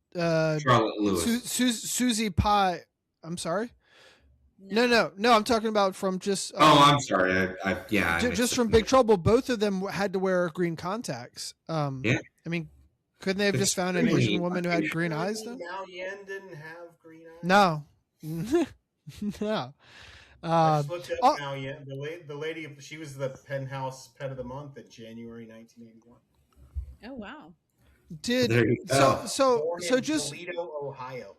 Speaker 4: Charlotte Lewis,
Speaker 2: Susie Pie. I'm sorry. No. I'm talking about from just.
Speaker 4: I'm sorry.
Speaker 2: Just from Big Trouble, both of them had to wear green contacts. I mean, couldn't they have just found an Asian woman who had green eyes? Then
Speaker 3: Mao Yen didn't have green eyes.
Speaker 2: No. No.
Speaker 3: I
Speaker 2: Um,
Speaker 3: just looked up
Speaker 2: oh,
Speaker 3: now. Yeah, the lady, she was the Penthouse Pet of the Month in January 1981.
Speaker 5: Oh wow.
Speaker 2: did
Speaker 4: There you go.
Speaker 3: Born
Speaker 2: so
Speaker 3: in
Speaker 2: just
Speaker 3: Toledo, Ohio.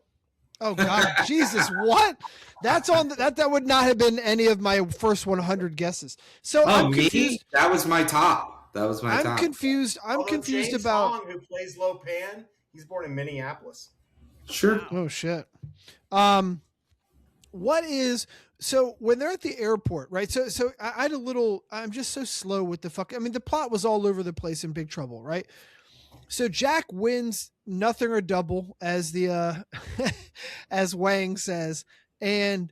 Speaker 2: oh god, Jesus, what? That's on that would not have been any of my first 100 guesses. So
Speaker 4: Oh,
Speaker 2: I'm
Speaker 4: me?
Speaker 2: confused.
Speaker 4: That was my top. That was my
Speaker 2: I'm
Speaker 4: top.
Speaker 2: confused. I'm
Speaker 3: Although
Speaker 2: confused
Speaker 3: James
Speaker 2: about.
Speaker 3: Hong, who plays Lo Pan, he's born in Minneapolis.
Speaker 4: Sure.
Speaker 5: Wow.
Speaker 2: Oh shit. What is so when they're at the airport, right? So I had a little. I'm just so slow with the fuck. I mean, the plot was all over the place in Big Trouble, right? So Jack wins nothing or double, as the as Wang says, and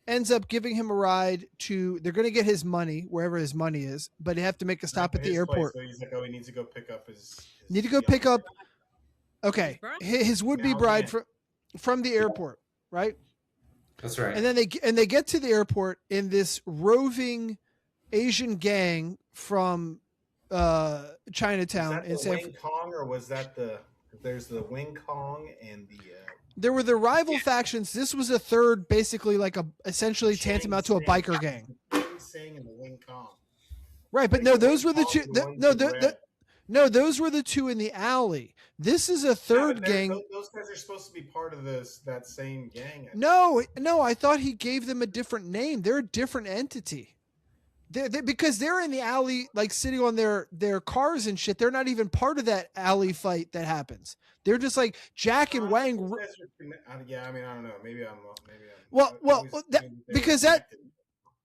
Speaker 2: ends up giving him a ride to. They're going to get his money wherever his money is, but they have to make a stop
Speaker 3: Back
Speaker 2: at the
Speaker 3: his place,
Speaker 2: airport.
Speaker 3: so he's like, oh, he needs to go pick up his
Speaker 2: Need to go pick up.
Speaker 5: His
Speaker 2: Okay,
Speaker 5: bride?
Speaker 2: his would-be
Speaker 3: Now
Speaker 2: bride
Speaker 3: again.
Speaker 2: from the airport, right?
Speaker 4: That's right.
Speaker 2: And then they get to the airport in this roving Asian gang from Chinatown in
Speaker 3: Was that the
Speaker 2: San.
Speaker 3: Wing Kong, or was that the? There's the Wing Kong and the.
Speaker 2: There were the rival factions. This was a third, basically like a essentially
Speaker 3: Chang
Speaker 2: tantamount to a
Speaker 3: Sing.
Speaker 2: biker gang,
Speaker 3: The Chang Sing and the Wing Kong.
Speaker 2: right? But
Speaker 3: Like
Speaker 2: no,
Speaker 3: the
Speaker 2: those were
Speaker 3: Wing
Speaker 2: the two.
Speaker 3: Kong's the ones
Speaker 2: No,
Speaker 3: in red.
Speaker 2: no, those were the two in the alley. This is a
Speaker 3: Yeah,
Speaker 2: third
Speaker 3: but they're-
Speaker 2: gang.
Speaker 3: Those guys are supposed to be part of that same gang. I think.
Speaker 2: No, I thought he gave them a different name. They're a different entity. Because they're in the alley, like sitting on their cars and shit. They're not even part of that alley fight that happens. They're just like Jack and Wang.
Speaker 3: Those guys are yeah, I mean, I don't know. Maybe I'm.
Speaker 2: Well,
Speaker 3: I
Speaker 2: well,
Speaker 3: always
Speaker 2: that-
Speaker 3: assumed they were
Speaker 2: because
Speaker 3: connected.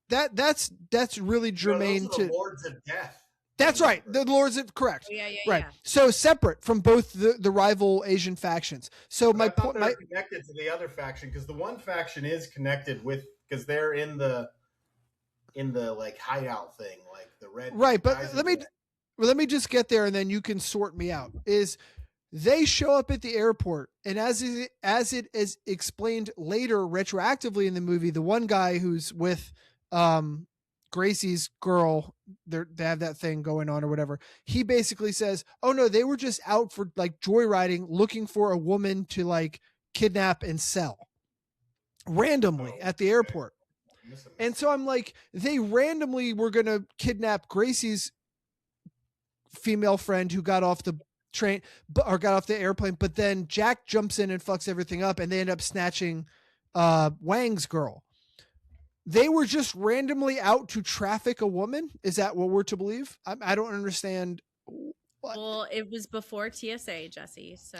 Speaker 2: that's really
Speaker 3: No,
Speaker 2: germane
Speaker 3: those are the
Speaker 2: to.
Speaker 3: Lords of Death.
Speaker 2: That's right. The Lords of correct.
Speaker 5: Oh, yeah,
Speaker 2: Right.
Speaker 5: yeah.
Speaker 2: So separate from both the rival Asian factions. So
Speaker 3: But
Speaker 2: my
Speaker 3: I thought
Speaker 2: point,
Speaker 3: they were connected to the other faction, because the one faction is connected with, because they're in the like hideout thing, like the red.
Speaker 2: right. But
Speaker 3: guys
Speaker 2: let
Speaker 3: in
Speaker 2: me
Speaker 3: red.
Speaker 2: let me just get there, and then you can sort me out. Is they show up at the airport, and as it is explained later retroactively in the movie, the one guy who's with Gracie's girl, they have that thing going on or whatever. He basically says, "Oh no, they were just out for like joyriding, looking for a woman to like kidnap and sell randomly at the airport." And so I'm like, they randomly were gonna kidnap Gracie's female friend who got off the train or got off the airplane, but then Jack jumps in and fucks everything up, and they end up snatching Wang's girl. They were just randomly out to traffic a woman. Is that what we're to believe? I don't understand. What?
Speaker 5: Well, it was before TSA, Jesse. So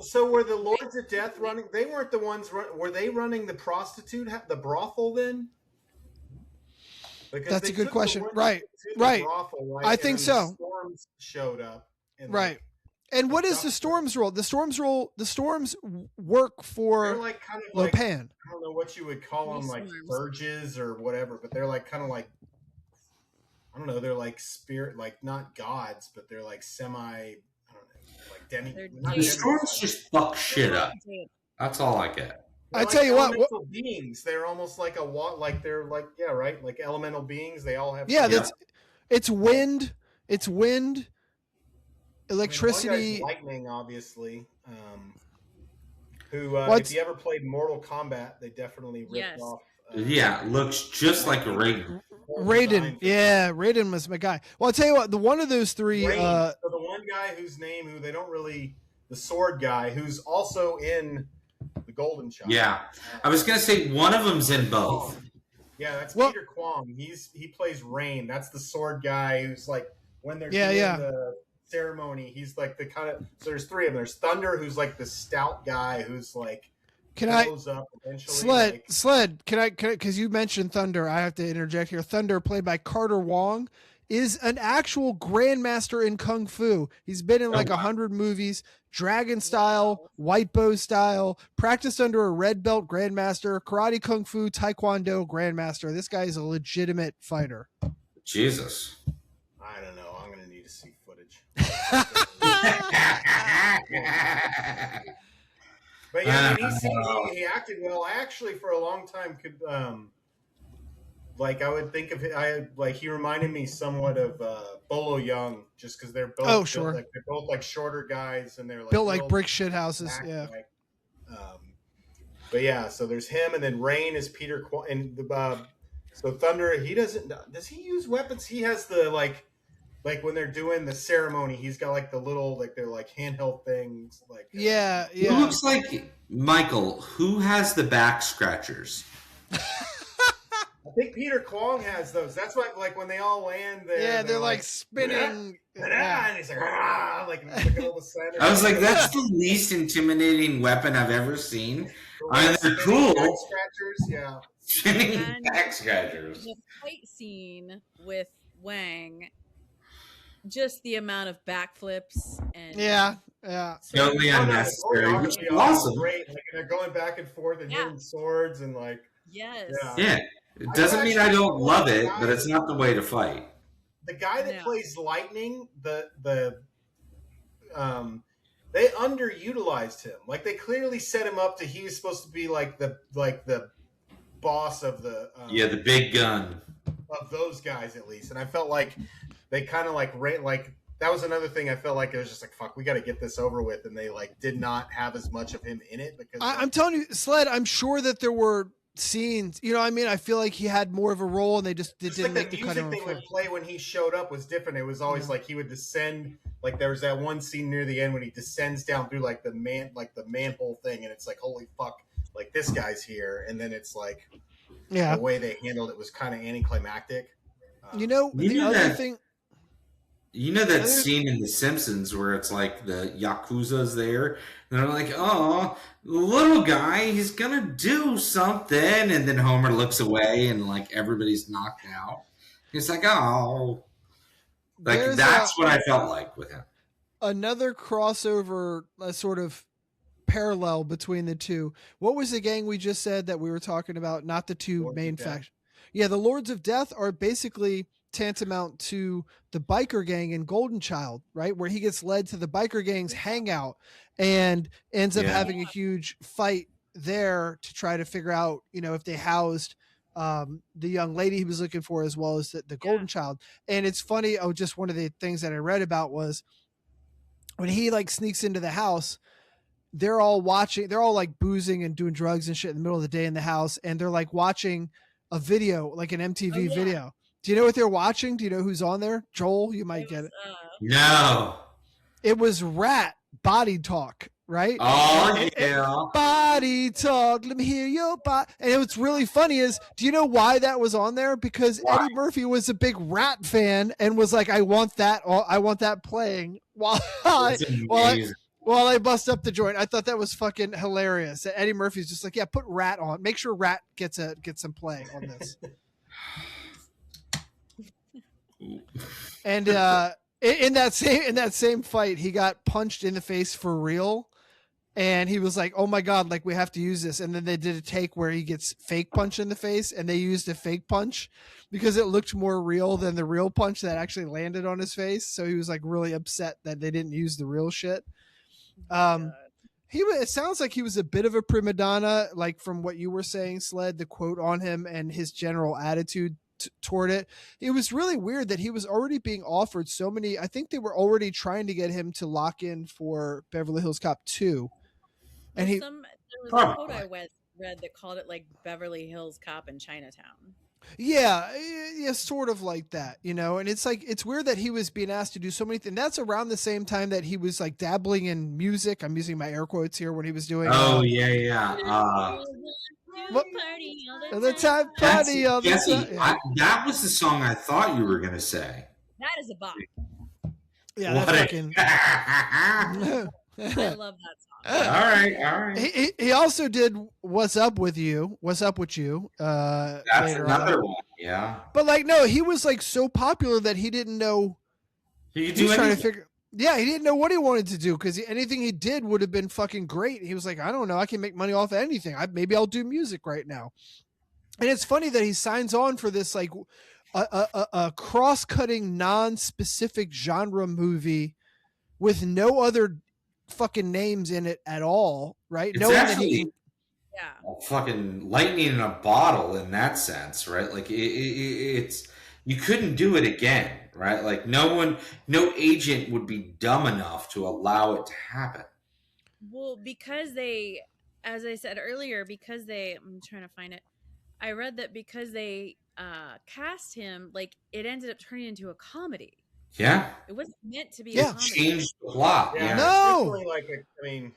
Speaker 3: So were the Lords of Death running? They weren't the ones. Were they running the prostitute, the brothel then? Because
Speaker 2: That's
Speaker 3: they
Speaker 2: a good
Speaker 3: took the
Speaker 2: question.
Speaker 3: women
Speaker 2: Right,
Speaker 3: to the
Speaker 2: right.
Speaker 3: brothel, right?
Speaker 2: I
Speaker 3: And
Speaker 2: think
Speaker 3: then
Speaker 2: so.
Speaker 3: The Storms showed up. And
Speaker 2: Right. And what is the Storms role? The Storms work
Speaker 3: They're
Speaker 2: for
Speaker 3: like kind of like,
Speaker 2: Lopan.
Speaker 3: I don't know what you would call them, like
Speaker 5: Storms.
Speaker 3: verges or whatever, but they're like kind of like, I don't know, they're like spirit, like not gods, but they're like semi, I don't know, like
Speaker 5: They're
Speaker 3: not
Speaker 4: The
Speaker 5: deities.
Speaker 4: Storms just fuck shit up.
Speaker 5: Dude,
Speaker 4: That's all I get.
Speaker 3: They're
Speaker 2: I
Speaker 3: like
Speaker 2: tell you what,
Speaker 3: elemental beings. They're almost like like they're like, yeah, right, like elemental beings. They all have
Speaker 2: Yeah,
Speaker 3: some-
Speaker 2: it's wind,
Speaker 3: I mean, one
Speaker 2: electricity.
Speaker 3: guy's lightning, obviously. Who,
Speaker 2: What's-
Speaker 3: if you ever played Mortal Kombat, they definitely ripped
Speaker 5: Yes.
Speaker 3: off.
Speaker 4: Yeah, looks just like a Raiden.
Speaker 2: Raiden, yeah, Raiden was my guy. Well, I'll tell you what, the one of those three,
Speaker 3: So the one guy who they don't really, the sword guy, who's also in the Golden Child.
Speaker 4: Yeah. I was gonna say one of them's in both.
Speaker 3: Yeah, that's
Speaker 2: Well-
Speaker 3: Peter Kwong. He plays Rain. That's the sword guy who's like when they're
Speaker 2: Yeah,
Speaker 3: doing
Speaker 2: yeah.
Speaker 3: the ceremony. He's like the kind of, so there's three of them. There's Thunder, who's like the stout guy who's like
Speaker 2: can I
Speaker 3: blows up eventually.
Speaker 2: Sled? Can I? Because you mentioned Thunder, I have to interject here. Thunder, played by Carter Wong, is an actual grandmaster in kung fu. He's been in like 100 movies, dragon style, white bow style, practiced under a red belt grandmaster, karate, kung fu, taekwondo grandmaster. This guy is a legitimate fighter.
Speaker 4: Jesus.
Speaker 3: I don't know. I'm gonna need to see footage. But yeah, I mean, he acted well. I actually, for a long time, could like I would think of he reminded me somewhat of Bolo Young, just because they're both
Speaker 2: Oh, sure.
Speaker 3: they're both like shorter guys, and they're like
Speaker 2: Built like
Speaker 3: real
Speaker 2: brick shit houses.
Speaker 3: back,
Speaker 2: Yeah.
Speaker 3: like, But yeah, so there's him, and then Rain is Peter and the so Thunder. He doesn't. Does he use weapons? He has the like when they're doing the ceremony. He's got like the little like they're like handheld things. Like
Speaker 2: Yeah,
Speaker 4: It looks like Michael. Who has the back scratchers?
Speaker 3: I think Peter Kwong has those. That's why, like, when they all land there.
Speaker 2: Yeah, they're like spinning.
Speaker 3: And he's like look at all the center.
Speaker 4: I was like, that's the least intimidating weapon I've ever seen. I mean, they're
Speaker 3: Spinning
Speaker 4: cool.
Speaker 3: back scratchers, yeah.
Speaker 4: Spinning
Speaker 5: And
Speaker 4: back scratchers.
Speaker 5: the fight scene with Wang, just the amount of backflips and
Speaker 2: Yeah.
Speaker 4: Totally unnecessary,
Speaker 3: Oh, no,
Speaker 4: which is
Speaker 3: it's
Speaker 4: awesome.
Speaker 3: great. Like, they're going back and forth and hitting swords and like.
Speaker 5: yes,
Speaker 4: Yeah. It doesn't mean I don't love it, but it's not the way to fight.
Speaker 3: The guy that
Speaker 5: No.
Speaker 3: plays Lightning, they underutilized him. Like, they clearly set him up to he was supposed to be like the boss of the
Speaker 4: The big gun.
Speaker 3: of those guys at least. And I felt like they kind of like that was another thing. I felt like it was just like, fuck, we got to get this over with, and they like did not have as much of him in it because
Speaker 2: I'm telling you, Sled, I'm sure that there were scenes, you know what I mean? I feel like he had more of a role and they didn't
Speaker 3: like
Speaker 2: make
Speaker 3: the
Speaker 2: the cut.
Speaker 3: music they would play when he showed up was different. It was always like he would descend. Like there was that one scene near the end when he descends down through like the manhole thing, and it's like, holy fuck, like this guy's here. And then it's like, the way they handled it was kind of anticlimactic.
Speaker 2: The other thing.
Speaker 4: You know that scene in The Simpsons where it's like the Yakuza's there, and they're like, oh, little guy, he's gonna do something, and then Homer looks away and like everybody's knocked out. He's like, oh. Like that's what I felt like with him.
Speaker 2: Another crossover sort of parallel between the two. What was the gang we just said that we were talking about? Not the two main factions. Yeah, the Lords of Death are basically tantamount to the biker gang in Golden Child, right? Where he gets led to the biker gang's hangout and ends up having a huge fight there to try to figure out, if they housed the young lady he was looking for as well as the Golden Child. And it's funny. Just one of the things that I read about was when he like sneaks into the house, they're all like boozing and doing drugs and shit in the middle of the day in the house. And they're like watching a video, like an MTV video. Do you know what they're watching? Do you know who's on there? Joel, you might get it.
Speaker 4: No.
Speaker 2: It was Rat Body Talk, right?
Speaker 4: Oh, yeah.
Speaker 2: Body Talk. Let me hear your body. And what's really funny is, do you know why that was on there? Because Eddie Murphy was a big Rat fan and was like, I want that playing while I bust up the joint. I thought that was fucking hilarious. Eddie Murphy's just like, yeah, put Rat on. Make sure Rat gets some play on this. And in that same fight, he got punched in the face for real, and he was like, "Oh my god, like we have to use this." And then they did a take where he gets fake punch in the face, and they used a fake punch because it looked more real than the real punch that actually landed on his face. So he was like really upset that they didn't use the real shit. It sounds like he was a bit of a prima donna, like from what you were saying, Sled, the quote on him and his general attitude toward it. It was really weird that he was already being offered so many. I think they were already trying to get him to lock in for Beverly Hills Cop 2. And there
Speaker 5: was a quote I read that called it like Beverly Hills Cop in Chinatown.
Speaker 2: Yeah, sort of like that, and it's like, it's weird that he was being asked to do so many things. That's around the same time that he was like dabbling in music. I'm using my air quotes here when he was doing.
Speaker 4: Oh,
Speaker 2: all
Speaker 5: the time, party
Speaker 2: all the time.
Speaker 4: Yeah. That was the song I thought you were going to say.
Speaker 5: That is a bop.
Speaker 2: Yeah, that's fucking.
Speaker 5: I love that song.
Speaker 4: All right.
Speaker 2: He also did "What's Up with You." That's
Speaker 4: another one. Yeah.
Speaker 2: But like, no, he was like so popular that he didn't know.
Speaker 4: He could do anything.
Speaker 2: Trying to figure. Yeah, he didn't know what he wanted to do because anything he did would have been fucking great. He was like, I don't know, I can make money off of anything. Maybe I'll do music right now. And it's funny that he signs on for this like a cross-cutting, non-specific genre movie with no other fucking names in it at all, right?
Speaker 4: It's actually fucking lightning in a bottle in that sense, right? Like it's you couldn't do it again, right? Like no agent would be dumb enough to allow it to happen.
Speaker 5: Well, because they as I said earlier, because I'm trying to find it. I read that because they cast him, like it ended up turning into a comedy.
Speaker 4: Yeah.
Speaker 5: It wasn't meant to be a
Speaker 2: Yeah.
Speaker 5: comedy.
Speaker 4: Changed the plot.
Speaker 3: Yeah,
Speaker 4: Yeah.
Speaker 3: it's
Speaker 2: No.
Speaker 3: definitely like a. I mean,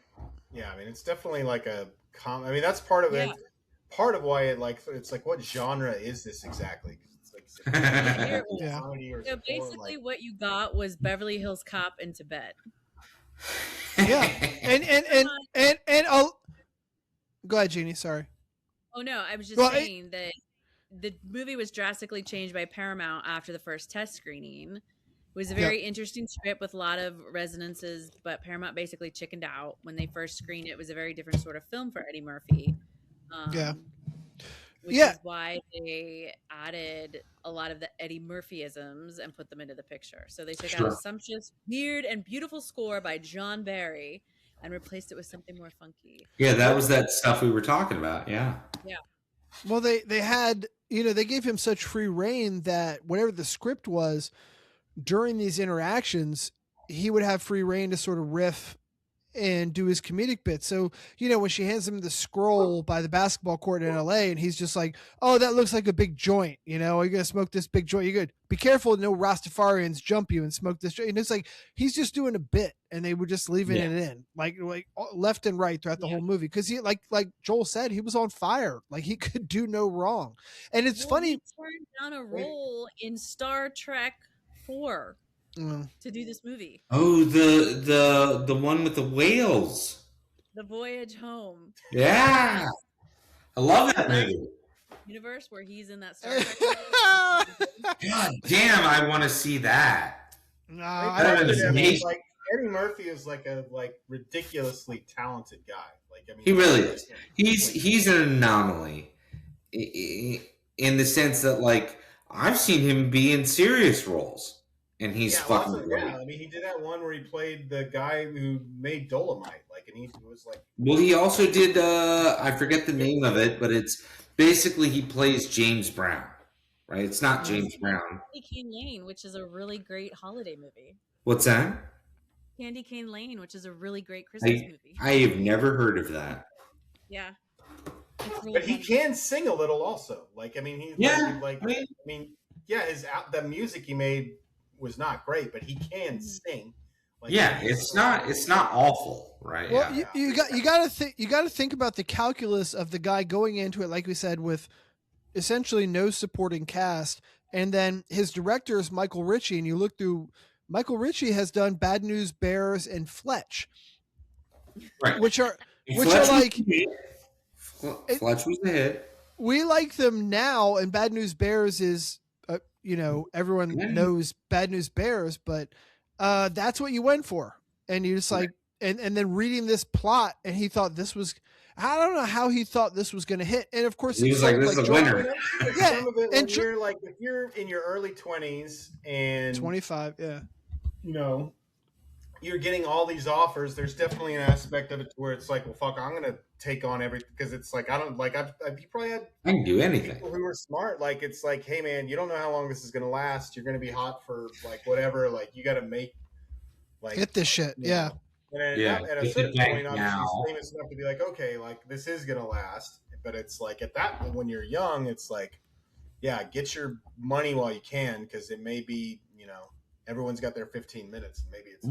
Speaker 3: yeah, I mean, it's definitely like a. I mean, that's part of
Speaker 5: Yeah.
Speaker 3: it. Part of why it's like, what genre is this exactly? 'Cause it's like, is it
Speaker 5: Yeah, here it was.
Speaker 2: Yeah.
Speaker 3: comedy or is
Speaker 5: So
Speaker 3: it more
Speaker 5: basically,
Speaker 3: like,
Speaker 5: what you got was Beverly Hills Cop in Tibet.
Speaker 2: Yeah. And I'll go ahead, Jeannie. Sorry.
Speaker 5: Oh no, I was just
Speaker 2: Well,
Speaker 5: saying that the movie was drastically changed by Paramount after the first test screening. It was a very interesting script with a lot of resonances, but Paramount basically chickened out when they first screened it. It was a very different sort of film for Eddie Murphy.
Speaker 2: Yeah.
Speaker 5: Which
Speaker 2: Yeah.
Speaker 5: is why they added a lot of the Eddie Murphyisms and put them into the picture. So they took out a sumptuous, weird, and beautiful score by John Barry and replaced it with something more funky.
Speaker 4: Yeah, that was that stuff we were talking about. Yeah.
Speaker 5: Yeah.
Speaker 2: Well, they had, they gave him such free reign that whatever the script was during these interactions, he would have free reign to sort of riff and do his comedic bits. So, when she hands him the scroll by the basketball court in LA and he's just like, oh, that looks like a big joint. Are you going to smoke this big joint? You're good. Be careful. No Rastafarians jump you and smoke this joint. And it's like, he's just doing a bit and they were just leaving it in like left and right throughout the whole movie. Cause he, like Joel said, he was on fire. Like he could do no wrong. And it's funny.
Speaker 5: He turned down a role in Star Trek 4 to do this movie.
Speaker 4: Oh, the one with the whales.
Speaker 5: The Voyage Home.
Speaker 4: Yeah. I love that movie.
Speaker 5: Universe where he's in that Star Trek.
Speaker 4: God damn, I want to see that.
Speaker 2: No,
Speaker 4: That is amazing.
Speaker 3: like Eddie Murphy is like a ridiculously talented guy. Like, I mean,
Speaker 4: He really is. He's an anomaly in the sense that, like, I've seen him be in serious roles. And he's fucking great.
Speaker 3: Yeah, I mean, he did that one where he played the guy who made Dolomite. Like, and he was like.
Speaker 4: Well, he also did. I forget the name of it, but it's basically he plays James Brown, right? It's not James Brown.
Speaker 5: Candy Cane Lane, which is a really great holiday movie.
Speaker 4: What's that?
Speaker 5: Candy Cane Lane, which is a really great Christmas movie.
Speaker 4: I have never heard of that.
Speaker 5: Yeah.
Speaker 3: Really but he can sing a little, also. Like, I mean, he's the music he made was not great, but he can sing. Like,
Speaker 4: it's not awful, right?
Speaker 2: Well,
Speaker 4: yeah.
Speaker 2: you got to think about the calculus of the guy going into it, like we said, with essentially no supporting cast, and then his director is Michael Ritchie, and you look through. Michael Ritchie has done Bad News Bears and Fletch,
Speaker 4: right?
Speaker 2: Which are
Speaker 4: like Fletch was a hit.
Speaker 2: We like them now, and Bad News Bears is. Everyone knows Bad News Bears, but that's what you went for. And you just like, and then reading this plot, and he thought this was, I don't know how he thought this was going to hit. And of course,
Speaker 4: he was like, this is a winner.
Speaker 3: Yeah. Some of it, and you're like, if you're in your early 20s and
Speaker 2: 25, yeah,
Speaker 3: you're getting all these offers, there's definitely an aspect of it where it's like, well, fuck, I'm going to take on everything, because it's like, I don't like, you probably had
Speaker 4: I can do anything.
Speaker 3: People who are smart, like, it's like, hey man, you don't know how long this is going to last. You're going to be hot for like whatever. Like, you got to make
Speaker 2: hit this shit. Yeah.
Speaker 3: And at a certain point, obviously, he's famous enough to be like, okay, like this is going to last. But it's like at that point, when you're young, it's like, yeah, get your money while you can, because it may be, everyone's got their 15 minutes. Maybe it's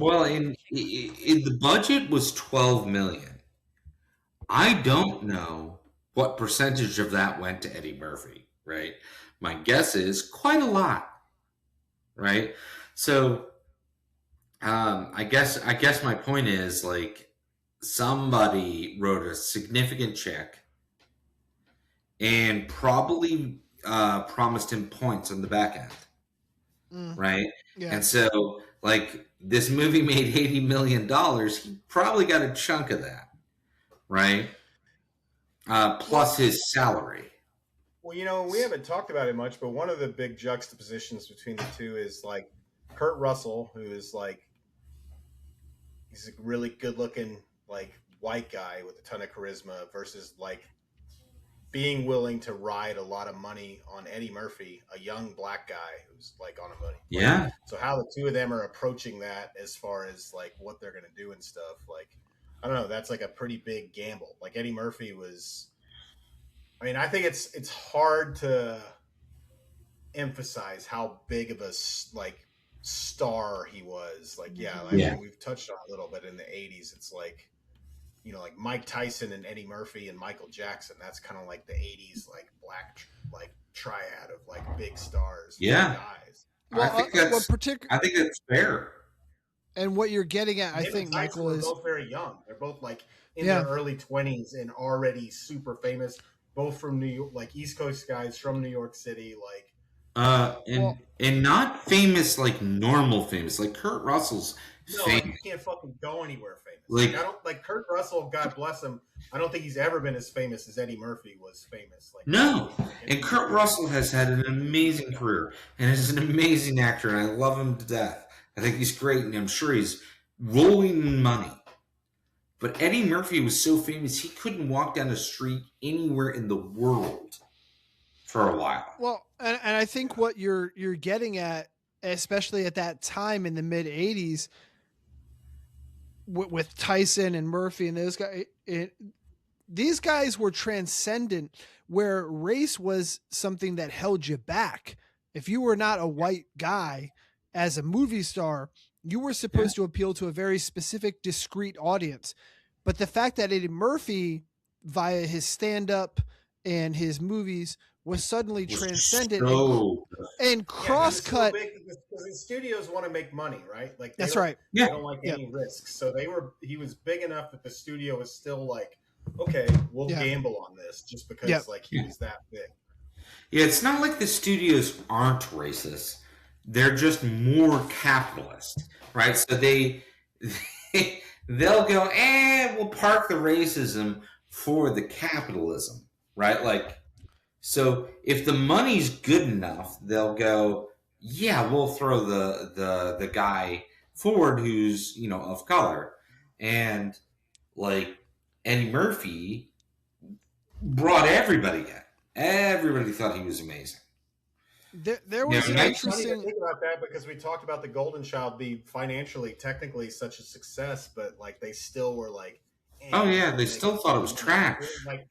Speaker 4: in the budget was $12 million. I don't know what percentage of that went to Eddie Murphy, right? My guess is quite a lot, right? So, I guess my point is, like, somebody wrote a significant check and probably promised him points on the back end, right?
Speaker 2: Yeah.
Speaker 4: And so, like, this movie made $80 million. He probably got a chunk of that, right? Plus his salary.
Speaker 3: Well, we haven't talked about it much, but one of the big juxtapositions between the two is, like, Kurt Russell, who is, like, he's a really good-looking, like, white guy with a ton of charisma, versus, like, being willing to ride a lot of money on Eddie Murphy, a young black guy who's, like, on a money.
Speaker 4: Yeah.
Speaker 3: So how the two of them are approaching that as far as, like, what they're going to do and stuff, like, I don't know. That's like a pretty big gamble. Like Eddie Murphy was. I mean, I think it's hard to emphasize how big of a like star he was. Like, yeah, I
Speaker 4: Yeah.
Speaker 3: mean, we've touched on a little bit in the '80s. It's like, you know, like Mike Tyson and Eddie Murphy and Michael Jackson. That's kind of like the '80s like black like triad of like big stars,
Speaker 4: Yeah.
Speaker 3: big guys.
Speaker 2: Well,
Speaker 4: I think that's fair.
Speaker 2: And what you're getting at, I
Speaker 3: Him
Speaker 2: think,
Speaker 3: and Tyson
Speaker 2: Michael,
Speaker 3: were
Speaker 2: is
Speaker 3: both very young. They're both like in
Speaker 2: Yeah.
Speaker 3: their early 20s and already super famous. Both from New York, like East Coast guys from New York City. Like,
Speaker 4: And not famous like normal famous. Like Kurt Russell's
Speaker 3: no, like,
Speaker 4: famous.
Speaker 3: you can't fucking go anywhere famous.
Speaker 4: Like-
Speaker 3: I don't like Kurt Russell. God bless him. I don't think he's ever been as famous as Eddie Murphy was famous. Like,
Speaker 4: No. And Kurt Russell has had an amazing career and is an amazing actor, and I love him to death. I think he's great, and I'm sure he's rolling in money. But Eddie Murphy was so famous he couldn't walk down the street anywhere in the world for a while.
Speaker 2: Well, and I think what you're getting at, especially at that time in the mid '80s, with Tyson and Murphy and those guys, these guys were transcendent, where race was something that held you back. If you were not a white guy as a movie star, you were supposed to appeal to a very specific, discrete audience. But the fact that Eddie Murphy, via his stand-up and his movies, was suddenly transcendent and cross-cut.
Speaker 3: Because the studios want to make money, right? Like
Speaker 2: That's right.
Speaker 3: They don't like any risks. So he was big enough that the studio was still like, okay, we'll gamble on this just because like he was that big.
Speaker 4: Yeah, it's not like the studios aren't racist. They're just more capitalist, right? So they'll go, we'll park the racism for the capitalism, right? Like, so if the money's good enough, they'll go, yeah, we'll throw the guy forward who's, you know, of color. And like Eddie Murphy brought everybody in. Everybody thought he was amazing.
Speaker 2: There was an interesting.
Speaker 3: Funny to think about that because we talked about the Golden Child being financially, technically, such a success, but like they still were like,
Speaker 4: they still thought it was trash.
Speaker 3: Like,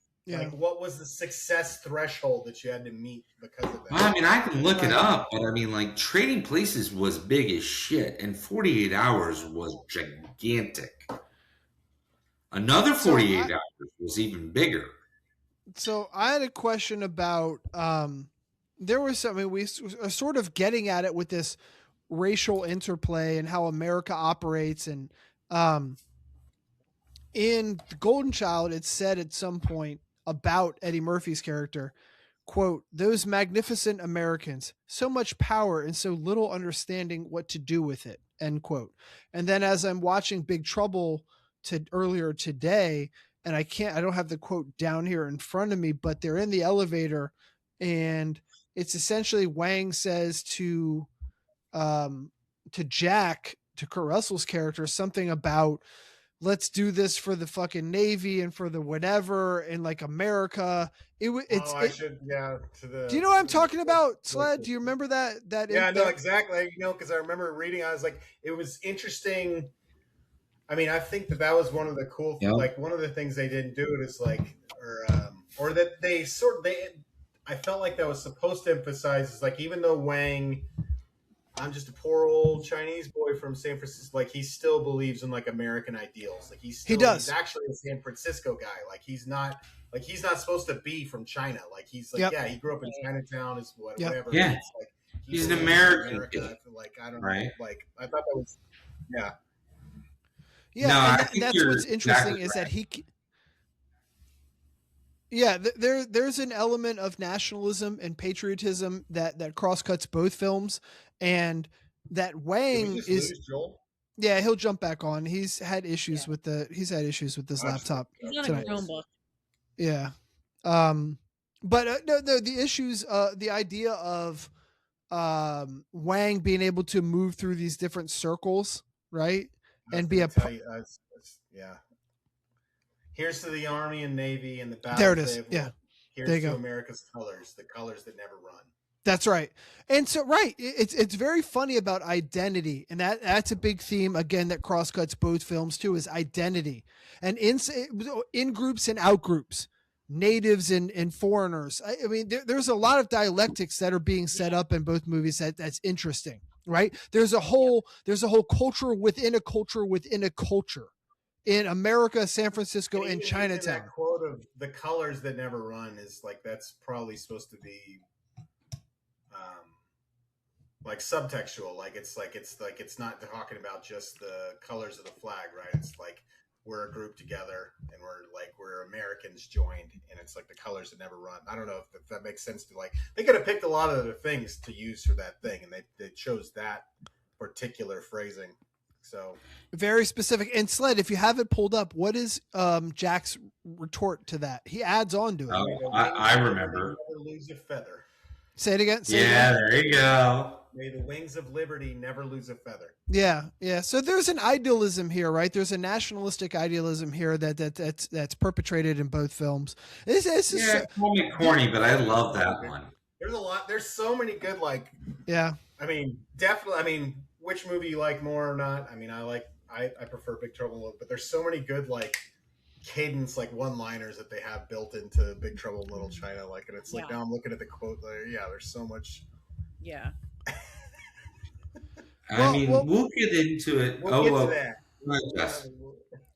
Speaker 3: what was the success threshold that you had to meet because of that?
Speaker 4: Well, I mean, I can look it up, but I mean, like Trading Places was big as shit, and 48 Hours was gigantic. Another 48 Hours was even bigger.
Speaker 2: So I had a question about. There was something we are sort of getting at it with this racial interplay and how America operates. And in The Golden Child, it's said at some point about Eddie Murphy's character, quote, "Those magnificent Americans, so much power and so little understanding what to do with it," end quote. And then as I'm watching Big Trouble earlier today, and I don't have the quote down here in front of me, but they're in the elevator and it's essentially Wang says to Jack, to Kurt Russell's character, something about, let's do this for the fucking Navy and for the whatever and like America. Do you know what I'm talking about, Sled? Do you remember that?
Speaker 3: Yeah, no, exactly. You know, because I remember reading, I was like, it was interesting. I mean, I think that was one of the cool, like one of the things they didn't do it is like, or that they I felt like that was supposed to emphasize is like, even though Wang, I'm just a poor old Chinese boy from San Francisco, like he still believes in like American ideals. Like he's actually a San Francisco guy. Like he's not supposed to be from China. Like he's like, he grew up in Chinatown, is whatever.
Speaker 4: Yeah.
Speaker 3: It's like,
Speaker 4: he's an American.
Speaker 3: Like, I don't
Speaker 4: know.
Speaker 3: Like I thought that was,
Speaker 2: Yeah,
Speaker 4: no,
Speaker 2: and that's what's interesting is that he. Yeah, there's an element of nationalism and patriotism that crosscuts both films, and that Wang is. Yeah, he'll jump back on. He's had issues with this laptop
Speaker 5: He's on
Speaker 2: tonight.
Speaker 5: a Chromebook.
Speaker 2: Yeah, but no, the issues, the idea of Wang being able to move through these different circles, right, and be
Speaker 3: Here's to the Army and Navy and the battles.
Speaker 2: There it is.
Speaker 3: Here's
Speaker 2: there you
Speaker 3: to
Speaker 2: go.
Speaker 3: America's colors, the colors that never run.
Speaker 2: That's right. And so, right, it's very funny about identity, and that's a big theme again that crosscuts both films too, is identity, and in groups and out groups, natives and foreigners. I mean, there's a lot of dialectics that are being set up in both movies that's interesting, right? There's a whole culture within a culture within a culture. In America, San Francisco, and Chinatown.
Speaker 3: That quote of "the colors that never run" is like, that's probably supposed to be like subtextual. Like it's not talking about just the colors of the flag, right? It's like we're a group together and we're Americans joined, and it's like the colors that never run. I don't know if that makes sense to, like, they could have picked a lot of other things to use for that thing, and they chose that particular phrasing. So
Speaker 2: very specific. And Sled, if you have it pulled up, what is Jack's retort to that? He adds on to it.
Speaker 4: Oh, I remember.
Speaker 3: Never lose a feather.
Speaker 2: Say it again.
Speaker 4: There you go.
Speaker 3: May the wings of liberty never lose a feather.
Speaker 2: Yeah. So there's an idealism here, right? There's a nationalistic idealism here that's perpetrated in both films. It's
Speaker 4: call me corny, but I love that one.
Speaker 3: There's a lot. There's so many good, like.
Speaker 2: Yeah.
Speaker 3: I mean, definitely. I mean, which movie you like more or not? I mean, I prefer Big Trouble in Little, but there's so many good, like, cadence, like, one-liners that they have built into Big Trouble in Little China. Like, and it's like, now I'm looking at the quote there. Yeah, there's so much.
Speaker 5: Yeah.
Speaker 4: We'll get into it.
Speaker 3: We'll get to that.
Speaker 4: Yes.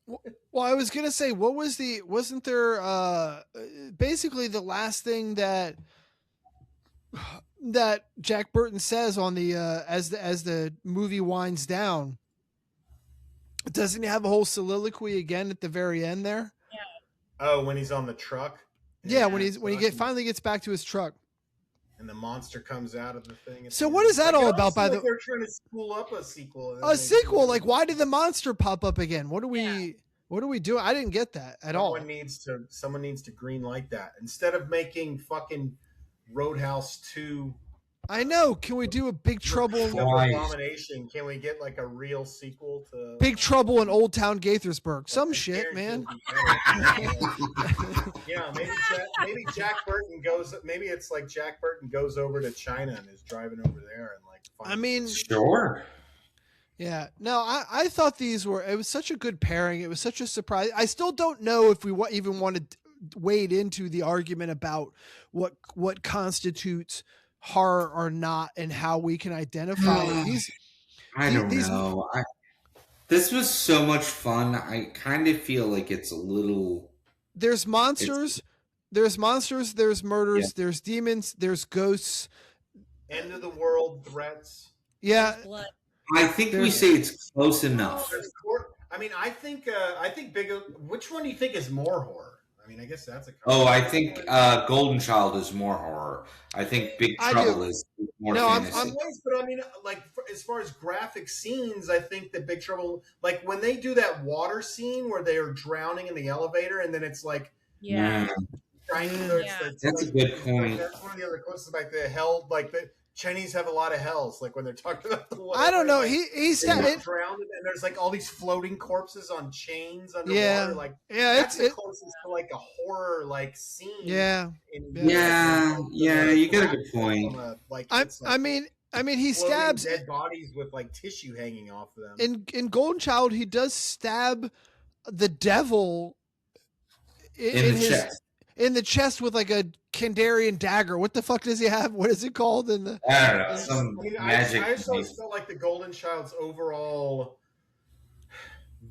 Speaker 2: Well, I was gonna say, wasn't there basically the last thing that Jack Burton says on the as the movie winds down? Doesn't he have a whole soliloquy again at the very end there?
Speaker 5: Yeah.
Speaker 3: Oh, when he's on the truck.
Speaker 2: Yeah, when he finally gets back to his truck.
Speaker 3: And the monster comes out of the thing.
Speaker 2: So what is that all about? By the
Speaker 3: they're trying to spool up a sequel.
Speaker 2: A sequel? Like, why did the monster pop up again? What do we do? I didn't get that at all.
Speaker 3: Someone needs to green light that instead of making fucking Roadhouse 2.
Speaker 2: I know. Can we do a Big Trouble in
Speaker 3: Abomination? Can we get like a real sequel to
Speaker 2: Big Trouble in Old Town Gaithersburg? Some shit, man.
Speaker 3: Yeah, maybe Jack Burton goes. Maybe it's like Jack Burton goes over to China and is driving over there and like.
Speaker 4: Sure.
Speaker 2: Yeah. No, I thought it was such a good pairing. It was such a surprise. I still don't know if we even want to wade into the argument about what constitutes horror or not and how we can identify these.
Speaker 4: I don't know. This was so much fun. I kind of feel like it's a little.
Speaker 2: There's monsters. There's murders. Yeah. There's demons. There's ghosts.
Speaker 3: End of the world threats.
Speaker 2: Yeah.
Speaker 4: I think we say it's close enough.
Speaker 3: I mean, I think which one do you think is more horror? I mean, I guess that's a.
Speaker 4: I think Golden Child is more horror. I think Big Trouble is more fantasy.
Speaker 3: But I mean, like, as far as graphic scenes, I think that Big Trouble, like when they do that water scene where they are drowning in the elevator, and then it's like,
Speaker 4: that's a good point.
Speaker 3: That's one of the other quotes, like the hell, like the Chinese have a lot of hells, like when they're talking about the water.
Speaker 2: I don't know.
Speaker 3: Like,
Speaker 2: he's
Speaker 3: drowned, and there's like all these floating corpses on chains underwater.
Speaker 2: Yeah,
Speaker 3: like
Speaker 2: that's
Speaker 3: the closest to like a horror like scene.
Speaker 2: Yeah,
Speaker 4: you got a good point.
Speaker 2: I mean, he stabs
Speaker 3: dead bodies with like tissue hanging off of them.
Speaker 2: In Golden Child, he does stab the devil in the chest with like a Kandarian dagger. What the fuck does he have? What is it called?
Speaker 4: I don't know. Some magic.
Speaker 3: I just always felt like the Golden Child's overall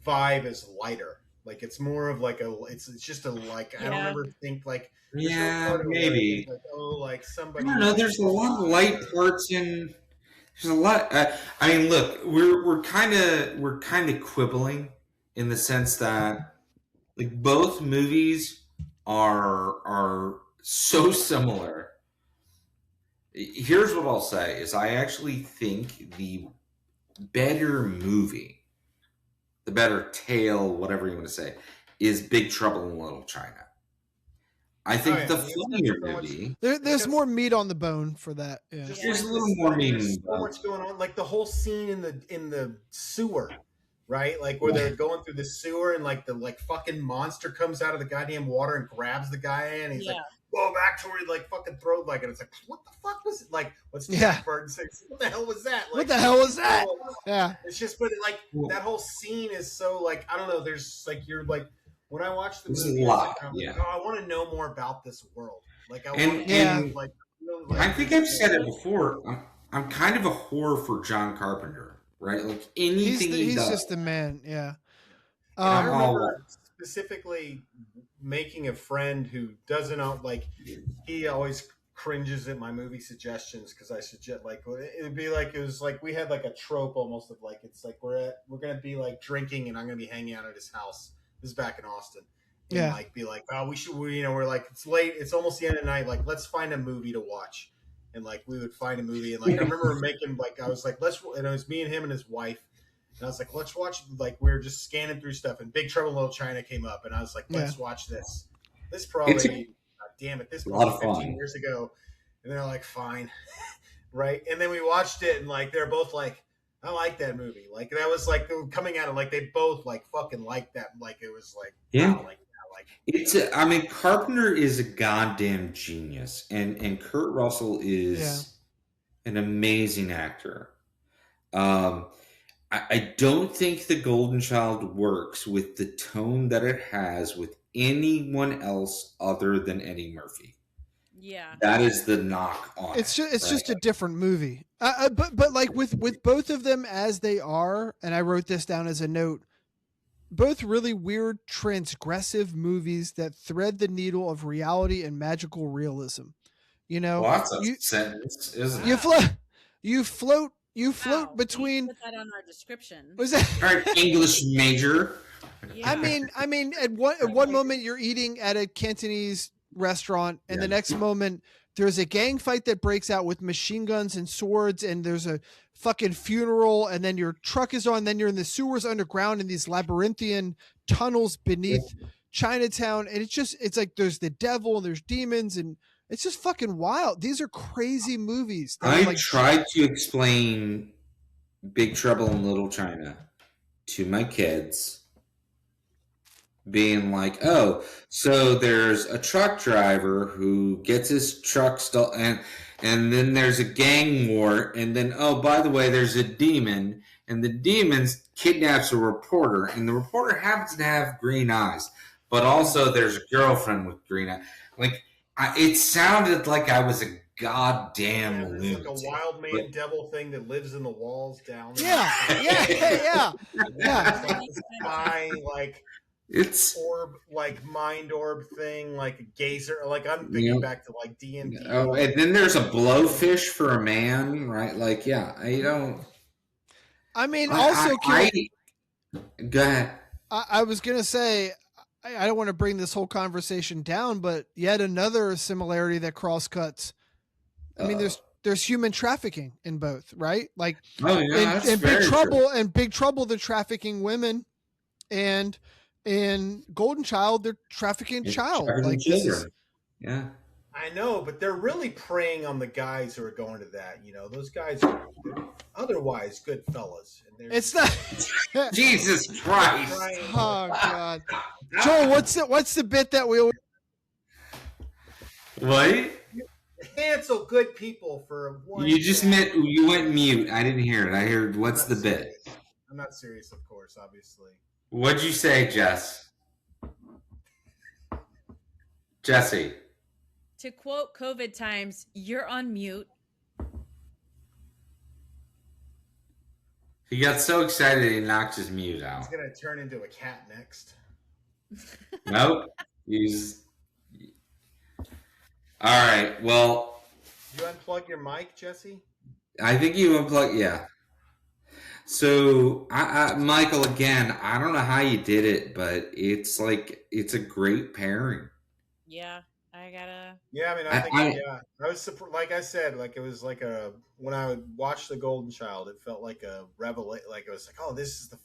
Speaker 3: vibe is lighter. Like it's more of like it's just a like. I don't ever think like.
Speaker 4: Yeah, maybe.
Speaker 3: Like somebody.
Speaker 4: I don't know. There's a lot of light parts in. There's a lot. I mean, look, we're kind of quibbling in the sense that like both movies are so similar. Here's what I'll say is I actually think the better movie, the better tale, whatever you want to say, is Big Trouble in Little China. I think the funnier movie.
Speaker 2: There's more meat on the bone for that. Yeah.
Speaker 4: There's a little more meat.
Speaker 3: There's so much going on, like the whole scene in the sewer right? Like where they're going through the sewer and like the fucking monster comes out of the goddamn water and grabs the guy and he's like, go back to where he like fucking throws like, and it's like, what the fuck was it? Like, what's Jack Burton saying? What the hell was that? Like,
Speaker 2: what the hell was that? Yeah.
Speaker 3: It's just, but like that whole scene is so like, I don't know. There's like, you're like, when I watch the movie, like, oh, I want to know more about this world. Like, I want to, like,
Speaker 4: I think I've said it before. I'm kind of a whore for John Carpenter, right? Like anything he's
Speaker 2: just the man. Yeah.
Speaker 3: I remember specifically making a friend who doesn't like. He always cringes at my movie suggestions because I suggest like it'd be like it was like we had like a trope almost of like it's like we're gonna be like drinking and I'm gonna be hanging out at his house. This is back in Austin. And like be like, oh, we're like, it's late, it's almost the end of the night, like let's find a movie to watch. And like we would find a movie and like I remember making like I was like, and it was me and him and his wife. And I was like, let's watch, like we were just scanning through stuff and Big Trouble in Little China came up and I was like, let's watch this. This probably God damn it, this was 15 years ago. And they're like, fine. Right. And then we watched it and like they're both like, I like that movie. Like that was like coming at it like they both like fucking liked that. Like it was like
Speaker 4: I mean, Carpenter is a goddamn genius, and Kurt Russell is an amazing actor. I don't think The Golden Child works with the tone that it has with anyone else other than Eddie Murphy.
Speaker 5: Yeah,
Speaker 4: that is the knock on it.
Speaker 2: It's just a different movie. But like with both of them as they are, and I wrote this down as a note. Both really weird, transgressive movies that thread the needle of reality and magical realism. You know,
Speaker 4: that's a sentence, isn't
Speaker 2: it? You float between.
Speaker 5: Put that on our description.
Speaker 2: Was that
Speaker 4: all right, English major?
Speaker 2: Yeah. I mean, at one moment you're eating at a Cantonese restaurant, and the next moment there's a gang fight that breaks out with machine guns and swords, and there's a fucking funeral, and then your truck is on, then you're in the sewers underground in these labyrinthian tunnels beneath Chinatown, and it's like there's the devil and there's demons, and it's just fucking wild. These are crazy movies.
Speaker 4: I tried to explain Big Trouble in Little China to my kids, being like, oh, so there's a truck driver who gets his truck stolen, and then there's a gang war, and then, oh, by the way, there's a demon, and the demon kidnaps a reporter, and the reporter happens to have green eyes, but also there's a girlfriend with green eyes. Like, it sounded like I was a goddamn lunatic.
Speaker 3: Like a wild man devil thing that lives in the walls down there.
Speaker 2: Yeah.
Speaker 3: Like
Speaker 4: it's
Speaker 3: orb, like mind orb thing, like a gazer. Like I'm thinking back to like D&D.
Speaker 4: Oh, and then there's a blowfish for a man, right? Like, I don't.
Speaker 2: I mean, go
Speaker 4: ahead.
Speaker 2: I was gonna say, I don't want to bring this whole conversation down, but yet another similarity that cross cuts. I mean, there's human trafficking in both, right? Like, in Big Trouble, they're trafficking women, and in Golden Child, they're trafficking like
Speaker 4: children.
Speaker 3: I know, but they're really preying on the guys who are going to that. You know, those guys are otherwise good fellas. And
Speaker 2: it's not
Speaker 4: Jesus Christ.
Speaker 2: Oh God, Joel, what's the bit that we?
Speaker 4: What?
Speaker 3: Cancel good people for one.
Speaker 4: You went mute. I didn't hear it. I heard what's the bit.
Speaker 3: I'm not serious, of course, obviously.
Speaker 4: What'd you say, Jess? Jesse.
Speaker 5: To quote COVID times, you're on mute.
Speaker 4: He got so excited he knocked his mute out.
Speaker 3: He's going to turn into a cat next.
Speaker 4: Nope. He's... All right, well...
Speaker 3: Did you unplug your mic, Jesse?
Speaker 4: I think you unplugged, yeah. So, Michael, again, I don't know how you did it, but it's a great pairing.
Speaker 5: Yeah, I gotta...
Speaker 3: Yeah, I mean, I think, I was surprised, like I said, like it was like when I would watch The Golden Child, it felt like a revelation, like it was like, oh, this is the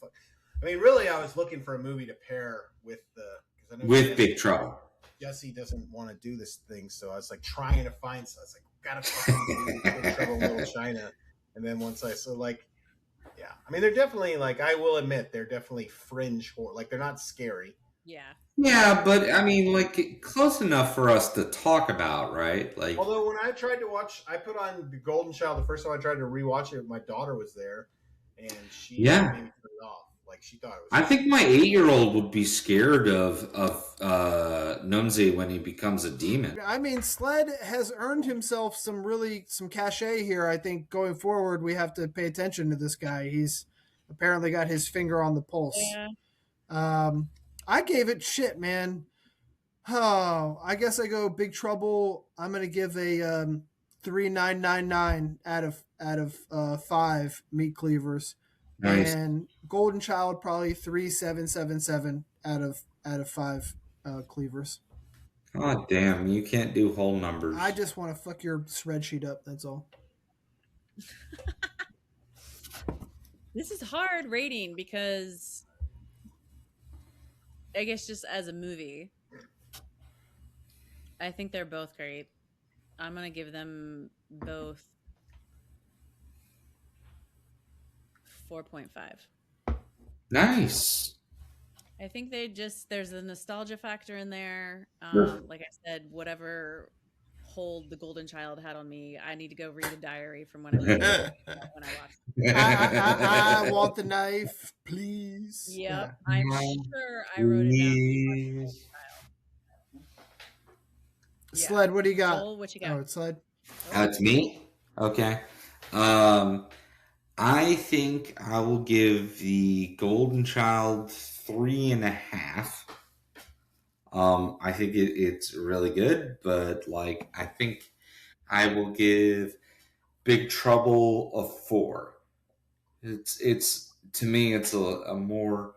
Speaker 3: I mean, really, I was looking for a movie to pair with
Speaker 4: Big Trouble.
Speaker 3: Jesse doesn't want to do this thing, so I was like trying to find, so I was like, gotta fucking do Big Trouble in Little China. And then once I saw, like, yeah, I mean, they're definitely like, I will admit, they're definitely fringe horror. Like, they're not scary.
Speaker 5: Yeah.
Speaker 4: Yeah, but I mean, like close enough for us to talk about, right? Like,
Speaker 3: Although when I tried to watch, I put on The Golden Child the first time I tried to rewatch it. My daughter was there, and she
Speaker 4: yeah.
Speaker 3: made me turn it off. Like she thought it was.
Speaker 4: I think my 8-year-old would be scared of Nunzi when he becomes a demon.
Speaker 2: I mean, Sled has earned himself some cachet here. I think going forward, we have to pay attention to this guy. He's apparently got his finger on the pulse.
Speaker 5: Yeah.
Speaker 2: I gave it shit, man. Oh, I guess I go Big Trouble. I'm gonna give a 3.999 out of 5 meat cleavers.
Speaker 4: Nice.
Speaker 2: And Golden Child probably 3.777 out of 5 cleavers.
Speaker 4: God damn, you can't do whole numbers.
Speaker 2: I just want to fuck your spreadsheet up. That's all.
Speaker 5: This is hard rating because I guess just as a movie, I think they're both great. I'm gonna give them both 4.5.
Speaker 4: Nice.
Speaker 5: I think there's a nostalgia factor in there.
Speaker 4: Sure.
Speaker 5: Like I said, whatever hold the Golden Child had on me, I need to go read a diary from when I was when I watched it.
Speaker 2: I want the knife, please.
Speaker 5: Yep,
Speaker 2: Yeah.
Speaker 5: I'm sure I wrote it down. Yeah.
Speaker 2: Sled, what do you got?
Speaker 5: Joel, what you got?
Speaker 2: Oh, it's Sled.
Speaker 4: It's me? Okay. I think I will give the Golden Child 3.5. I think it's really good, but like I think I will give Big Trouble a 4. It's to me it's a more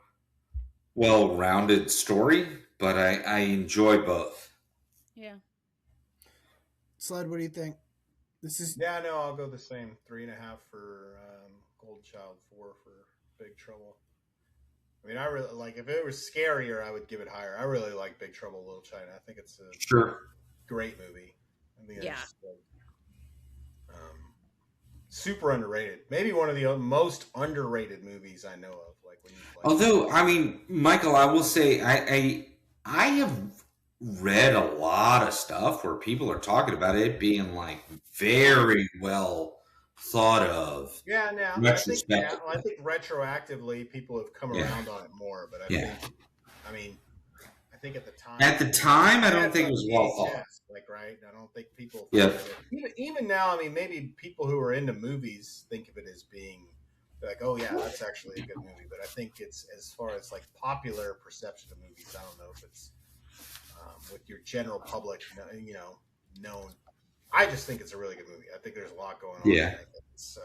Speaker 4: well-rounded story, but I enjoy both.
Speaker 5: Yeah.
Speaker 2: Sled, what do you think? This is
Speaker 3: Yeah, no, I'll go the same. 3.5 for Gold Child, 4 for Big Trouble. I mean, I really like. If it was scarier, I would give it higher. I really like Big Trouble, Little China. I think it's a
Speaker 4: Sure.
Speaker 3: great movie. I think
Speaker 5: Yeah.
Speaker 3: it's super underrated. Maybe one of the most underrated movies I know of. Like when you play.
Speaker 4: Although, I mean, Michael, I will say I have read a lot of stuff where people are talking about it being like very well thought of.
Speaker 3: Yeah, now I think retroactively people have come around on it more, but I think at the time.
Speaker 4: At the time, I don't think it was well thought.
Speaker 3: Like, right? I don't think people.
Speaker 4: Yep.
Speaker 3: Even now, I mean, maybe people who are into movies think of it as being like, oh yeah, that's actually a good movie. But I think it's as far as like popular perception of movies, I don't know if it's with your general public, known. I just think it's a really good movie. I think there's a lot going on.
Speaker 4: Yeah.
Speaker 3: It's,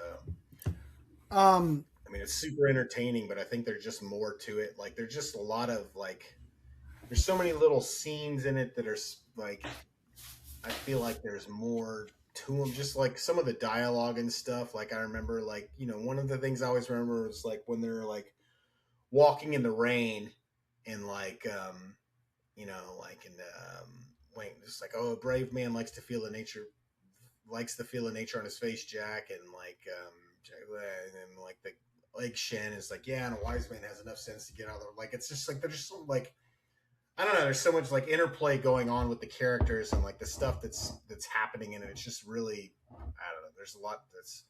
Speaker 3: I mean, it's super entertaining, but I think there's just more to it. Like, there's just a lot of like, there's so many little scenes in it that are like, I feel like there's more to them. Just like some of the dialogue and stuff. Like I remember, like one of the things I always remember was like when they're like walking in the rain, and like like in Wayne, just like, oh, a brave man likes to feel the nature on his face, Jack, and like and then like the Egg Shen is like, yeah, and a wise man has enough sense to get out of there. Like it's just like they're just so like, I don't know. There's so much like interplay going on with the characters and like the stuff that's happening in it. It's just really, I don't know. There's a lot that's,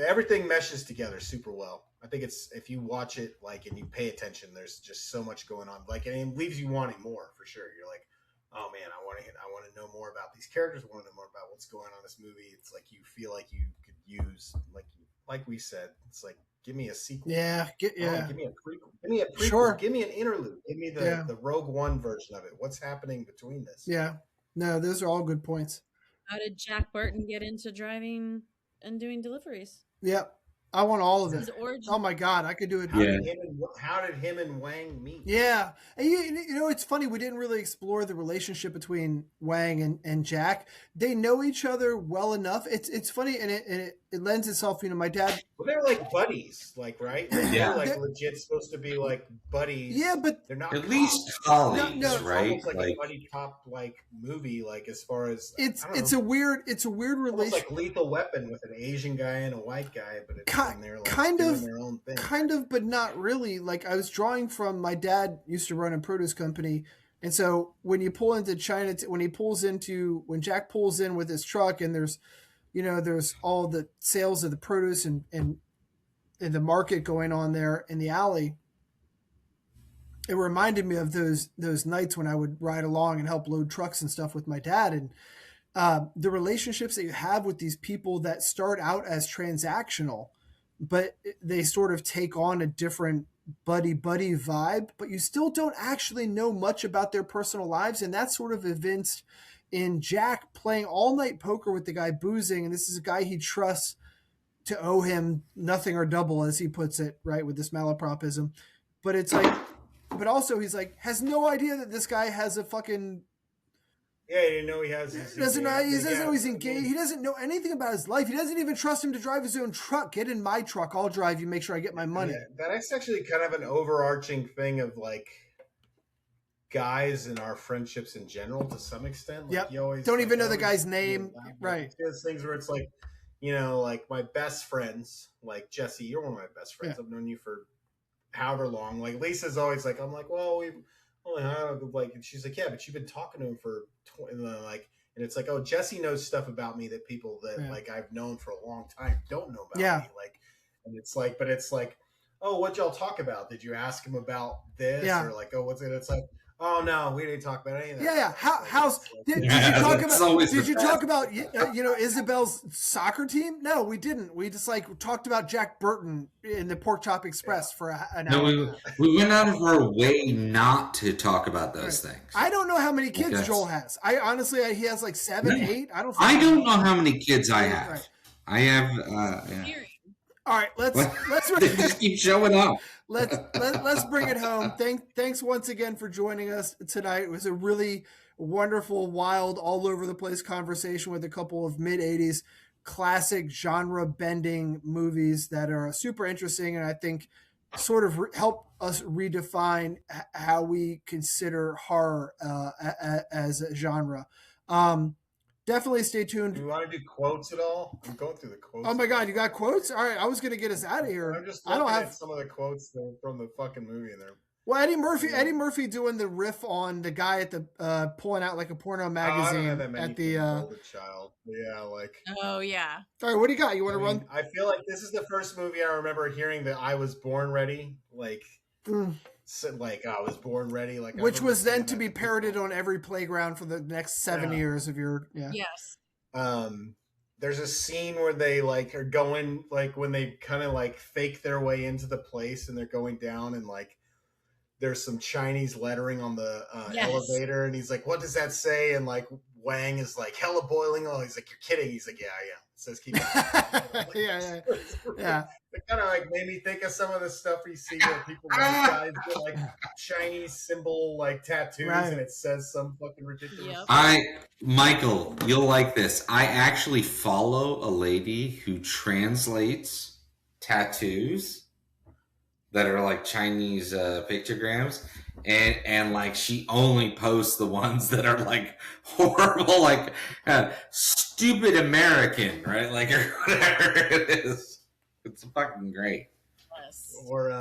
Speaker 3: everything meshes together super well. I think it's, if you watch it like and you pay attention, there's just so much going on. Like, and it leaves you wanting more for sure. You're like, oh man, I want to know more about these characters. I want to know more about what's going on in this movie. It's like you feel like you could use like we said. It's like, give me a sequel.
Speaker 2: Yeah,
Speaker 3: give me a prequel. Give me a prequel.
Speaker 2: Sure.
Speaker 3: Give me an interlude. Give me the Rogue One version of it. What's happening between this?
Speaker 2: Yeah. No, those are all good points.
Speaker 5: How did Jack Burton get into driving and doing deliveries?
Speaker 2: Yep. I want all of it.
Speaker 5: His origin.
Speaker 2: Oh my God, I could do it.
Speaker 3: How did him and Wang meet?
Speaker 2: Yeah. And you know, it's funny. We didn't really explore the relationship between Wang and Jack. They know each other well enough. It's funny. And it lends itself. My dad.
Speaker 3: Well, they're like buddies, like right? Like,
Speaker 4: Yeah.
Speaker 3: they're like legit supposed to be like buddies.
Speaker 2: Yeah, but
Speaker 3: they're not
Speaker 4: At
Speaker 3: cops.
Speaker 4: least colleagues,
Speaker 2: No,
Speaker 3: It's
Speaker 4: right?
Speaker 3: almost like a buddy cop like movie, like as far as
Speaker 2: it's
Speaker 3: I don't
Speaker 2: it's
Speaker 3: know,
Speaker 2: a weird
Speaker 3: almost
Speaker 2: relation.
Speaker 3: like Lethal Weapon with an Asian guy and a white guy, but it's and they're like
Speaker 2: kind
Speaker 3: doing
Speaker 2: of
Speaker 3: their own thing.
Speaker 2: kind of, but not really. Like I was drawing from my dad used to run a produce company, and so when you pull into China, when Jack pulls in with his truck, and there's all the sales of the produce and in the market going on there in the alley. It reminded me of those nights when I would ride along and help load trucks and stuff with my dad, and the relationships that you have with these people that start out as transactional, but they sort of take on a different buddy vibe, but you still don't actually know much about their personal lives, and that's sort of evinced in Jack playing all night poker with the guy boozing, and this is a guy he trusts to owe him nothing or double, as he puts it, right, with this malapropism. But it's like, but also he's like, has no idea that this guy has a fucking.
Speaker 3: Yeah, you know he has.
Speaker 2: He doesn't know he's engaged. He doesn't know anything about his life. He doesn't even trust him to drive his own truck. Get in my truck. I'll drive you. Make sure I get my money.
Speaker 3: Yeah, that's actually kind of an overarching thing of like guys in our friendships in general to some extent. Like,
Speaker 2: Yep.
Speaker 3: you always
Speaker 2: Don't even know the
Speaker 3: always
Speaker 2: guy's
Speaker 3: feel
Speaker 2: name.
Speaker 3: that way.
Speaker 2: Right.
Speaker 3: There's things where it's like, like my best friends, like Jesse, you're one of my best friends.
Speaker 2: Yeah.
Speaker 3: I've known you for however long. Like Lisa's always like, I'm like, well, we've only had like, and she's like, yeah, but you've been talking to him for and then like, and it's like, oh, Jesse knows stuff about me that people that like I've known for a long time don't know about me. Like, and it's like, but it's like, oh, what'd y'all talk about? Did you ask him about this?
Speaker 2: Yeah.
Speaker 3: Or like, oh, what's it? It's like, oh no, we didn't talk about anything.
Speaker 2: Yeah. How's did you talk about Isabel's soccer team? No, we didn't. We just like talked about Jack Burton in the Pork Chop Express for an hour.
Speaker 4: No, we went out of our way not to talk about those things.
Speaker 2: I don't know how many kids Joel has. I honestly, he has like 7, 8.
Speaker 4: I don't know how many kids I have.
Speaker 2: Right.
Speaker 4: I have. Yeah.
Speaker 2: All right, let's
Speaker 4: they just keep showing up.
Speaker 2: Let's bring it home. Thanks once again for joining us tonight. It was a really wonderful, wild, all over the place conversation with a couple of mid-'80s classic genre bending movies that are super interesting, and I think sort of help us redefine how we consider horror as a genre. Definitely stay tuned.
Speaker 3: Do you want to do quotes at all? I'm going through the quotes.
Speaker 2: Oh my God, you got quotes? All right, I was going to get us out of here.
Speaker 3: I'm just looking at some of the quotes from the fucking movie in there.
Speaker 2: Well, Eddie Murphy doing the riff on the guy at the pulling out like a porno magazine at the
Speaker 3: child. Yeah, like.
Speaker 5: Oh yeah.
Speaker 2: All right, what do you got? You want to run?
Speaker 3: I feel like this is the first movie I remember hearing that I was born ready. Like. Like I was born ready, like
Speaker 2: which was then to be parroted on every playground for the next 7 years of your
Speaker 5: Yes.
Speaker 3: There's a scene where they like are going like when they kind of like fake their way into the place and they're going down and like there's some Chinese lettering on the elevator and he's like, what does that say? And like Wang is like hella boiling. Oh, he's like, you're kidding. He's like, yeah. It says keep like,
Speaker 2: yeah.
Speaker 3: It kind of like made me think of some of the stuff you see where people guys get like Chinese symbol like tattoos and it says some fucking ridiculous.
Speaker 4: Michael, you'll like this. I actually follow a lady who translates tattoos that are like Chinese pictograms. And like she only posts the ones that are like horrible, like stupid American, right? Like or whatever it is. It's fucking great.
Speaker 5: Yes.
Speaker 3: Or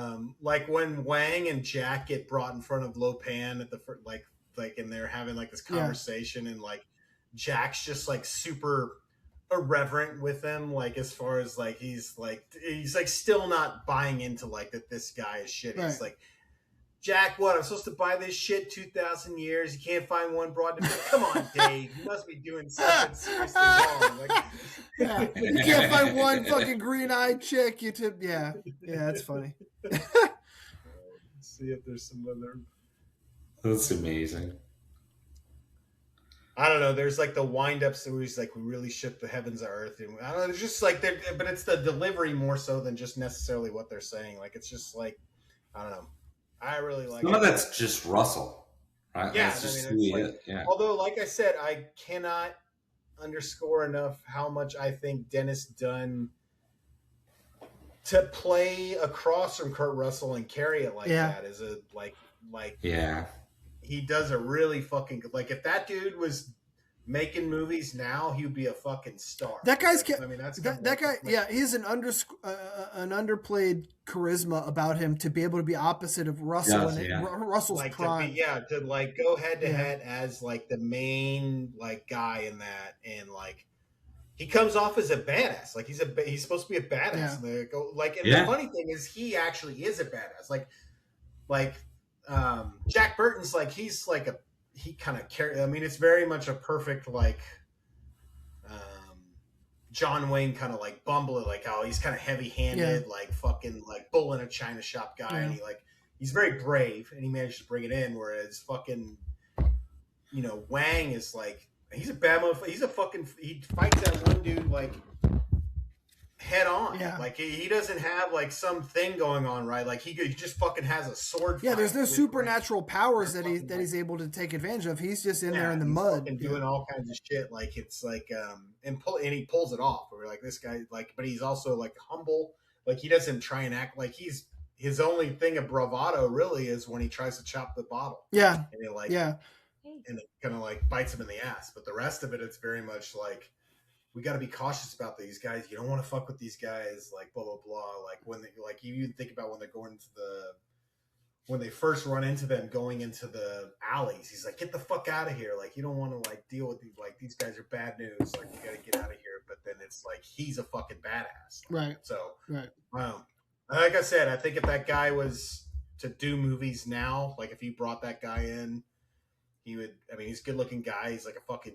Speaker 3: like when Wang and Jack get brought in front of Lo Pan at the like and they're having like this conversation and like Jack's just like super irreverent with them, like as far as like he's like still not buying into like that this guy is shit. Right. He's like, Jack, what? I'm supposed to buy this shit 2,000 years. You can't find one broad to me. Come on, Dave. You must be doing something seriously wrong. Like,
Speaker 2: you can't find one fucking green-eyed chick. Yeah, that's funny.
Speaker 3: Let's see if there's some other.
Speaker 4: That's amazing.
Speaker 3: I don't know. There's like the wind-up series, like we really shook the heavens of earth, and I don't know. It's just like, but it's the delivery more so than just necessarily what they're saying. Like it's just like, I don't know. I really like
Speaker 4: some of that's just Russell, right?
Speaker 3: Yeah,
Speaker 4: that's just
Speaker 3: I mean,
Speaker 4: who he
Speaker 3: like,
Speaker 4: is. Yeah.
Speaker 3: Although, like I said, I cannot underscore enough how much I think Dennis Dunn to play across from Kurt Russell and carry it like that is a like
Speaker 4: yeah.
Speaker 3: He does a really fucking like if that dude was making movies now, he would be a fucking star.
Speaker 2: That guy's
Speaker 3: I mean, that's
Speaker 2: that guy. Yeah, he's an underplayed charisma about him to be able to be opposite of Russell Russell's
Speaker 3: like
Speaker 2: prime.
Speaker 3: to like go head to head as like the main like guy in that, and like he comes off as a badass. Like he's supposed to be a badass.
Speaker 2: Yeah.
Speaker 3: And the funny thing is he actually is a badass. Like Jack Burton's like he's like he kind of carry. I mean, it's very much a perfect like John Wayne kind of like bumble it, like how he's kind of heavy handed, like fucking like bull in a china shop guy, and he's very brave, and he managed to bring it in. Whereas fucking Wang is like he's a bad motherfucker. He fights that one dude like head on. Yeah. Like he doesn't have like some thing going on, right? Like he just fucking has a sword.
Speaker 2: Yeah, there's no supernatural powers that he's able to take advantage of. He's just in there in the mud
Speaker 3: and doing all kinds of shit. Like it's like and he pulls it off. We're like this guy like, but he's also like humble. Like he doesn't try and act like he's his only thing of bravado really is when he tries to chop the bottle.
Speaker 2: Yeah.
Speaker 3: And it and it kind of like bites him in the ass. But the rest of it, it's very much like, we got to be cautious about these guys. You don't want to fuck with these guys, like blah, blah, blah. Like when they, like you even think about when they're going into when they first run into them going into the alleys, he's like, get the fuck out of here. Like, you don't want to like deal with these, like these guys are bad news. Like you got to get out of here. But then it's like, he's a fucking badass.
Speaker 2: Right.
Speaker 3: So, like I said, I think if that guy was to do movies now, like if you brought that guy in, he would, I mean, he's a good looking guy. He's like a fucking,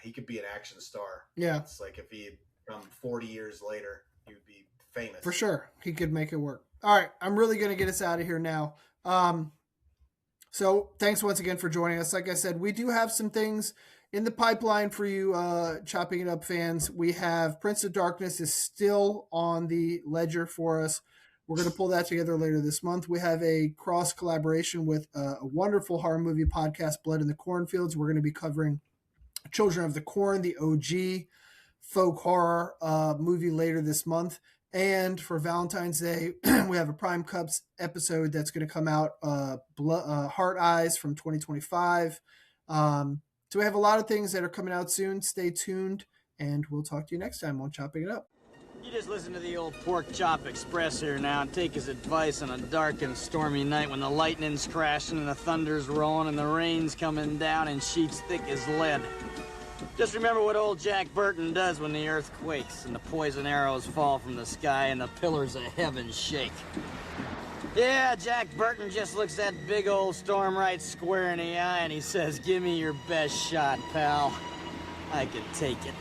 Speaker 3: he could be an action star.
Speaker 2: Yeah.
Speaker 3: It's like if he had come 40 years later, he would be famous.
Speaker 2: For sure. He could make it work. All right. I'm really going to get us out of here now. So thanks once again for joining us. Like I said, we do have some things in the pipeline for you, Chopping It Up fans. We have Prince of Darkness is still on the ledger for us. We're going to pull that together later this month. We have a cross collaboration with a wonderful horror movie podcast, Blood in the Cornfields. We're going to be covering Children of the Corn, the OG folk horror movie later this month. And for Valentine's Day, we have a Prime Cups episode that's going to come out, Heart Eyes from 2025. So we have a lot of things that are coming out soon. Stay tuned, and we'll talk to you next time on Chopping It Up.
Speaker 6: You just listen to the old Pork Chop Express here now and take his advice on a dark and stormy night when the lightning's crashing and the thunder's rolling and the rain's coming down in sheets thick as lead. Just remember what old Jack Burton does when the earth quakes and the poison arrows fall from the sky and the pillars of heaven shake. Yeah, Jack Burton just looks that big old storm right square in the eye and he says, "Give me your best shot, pal. I can take it."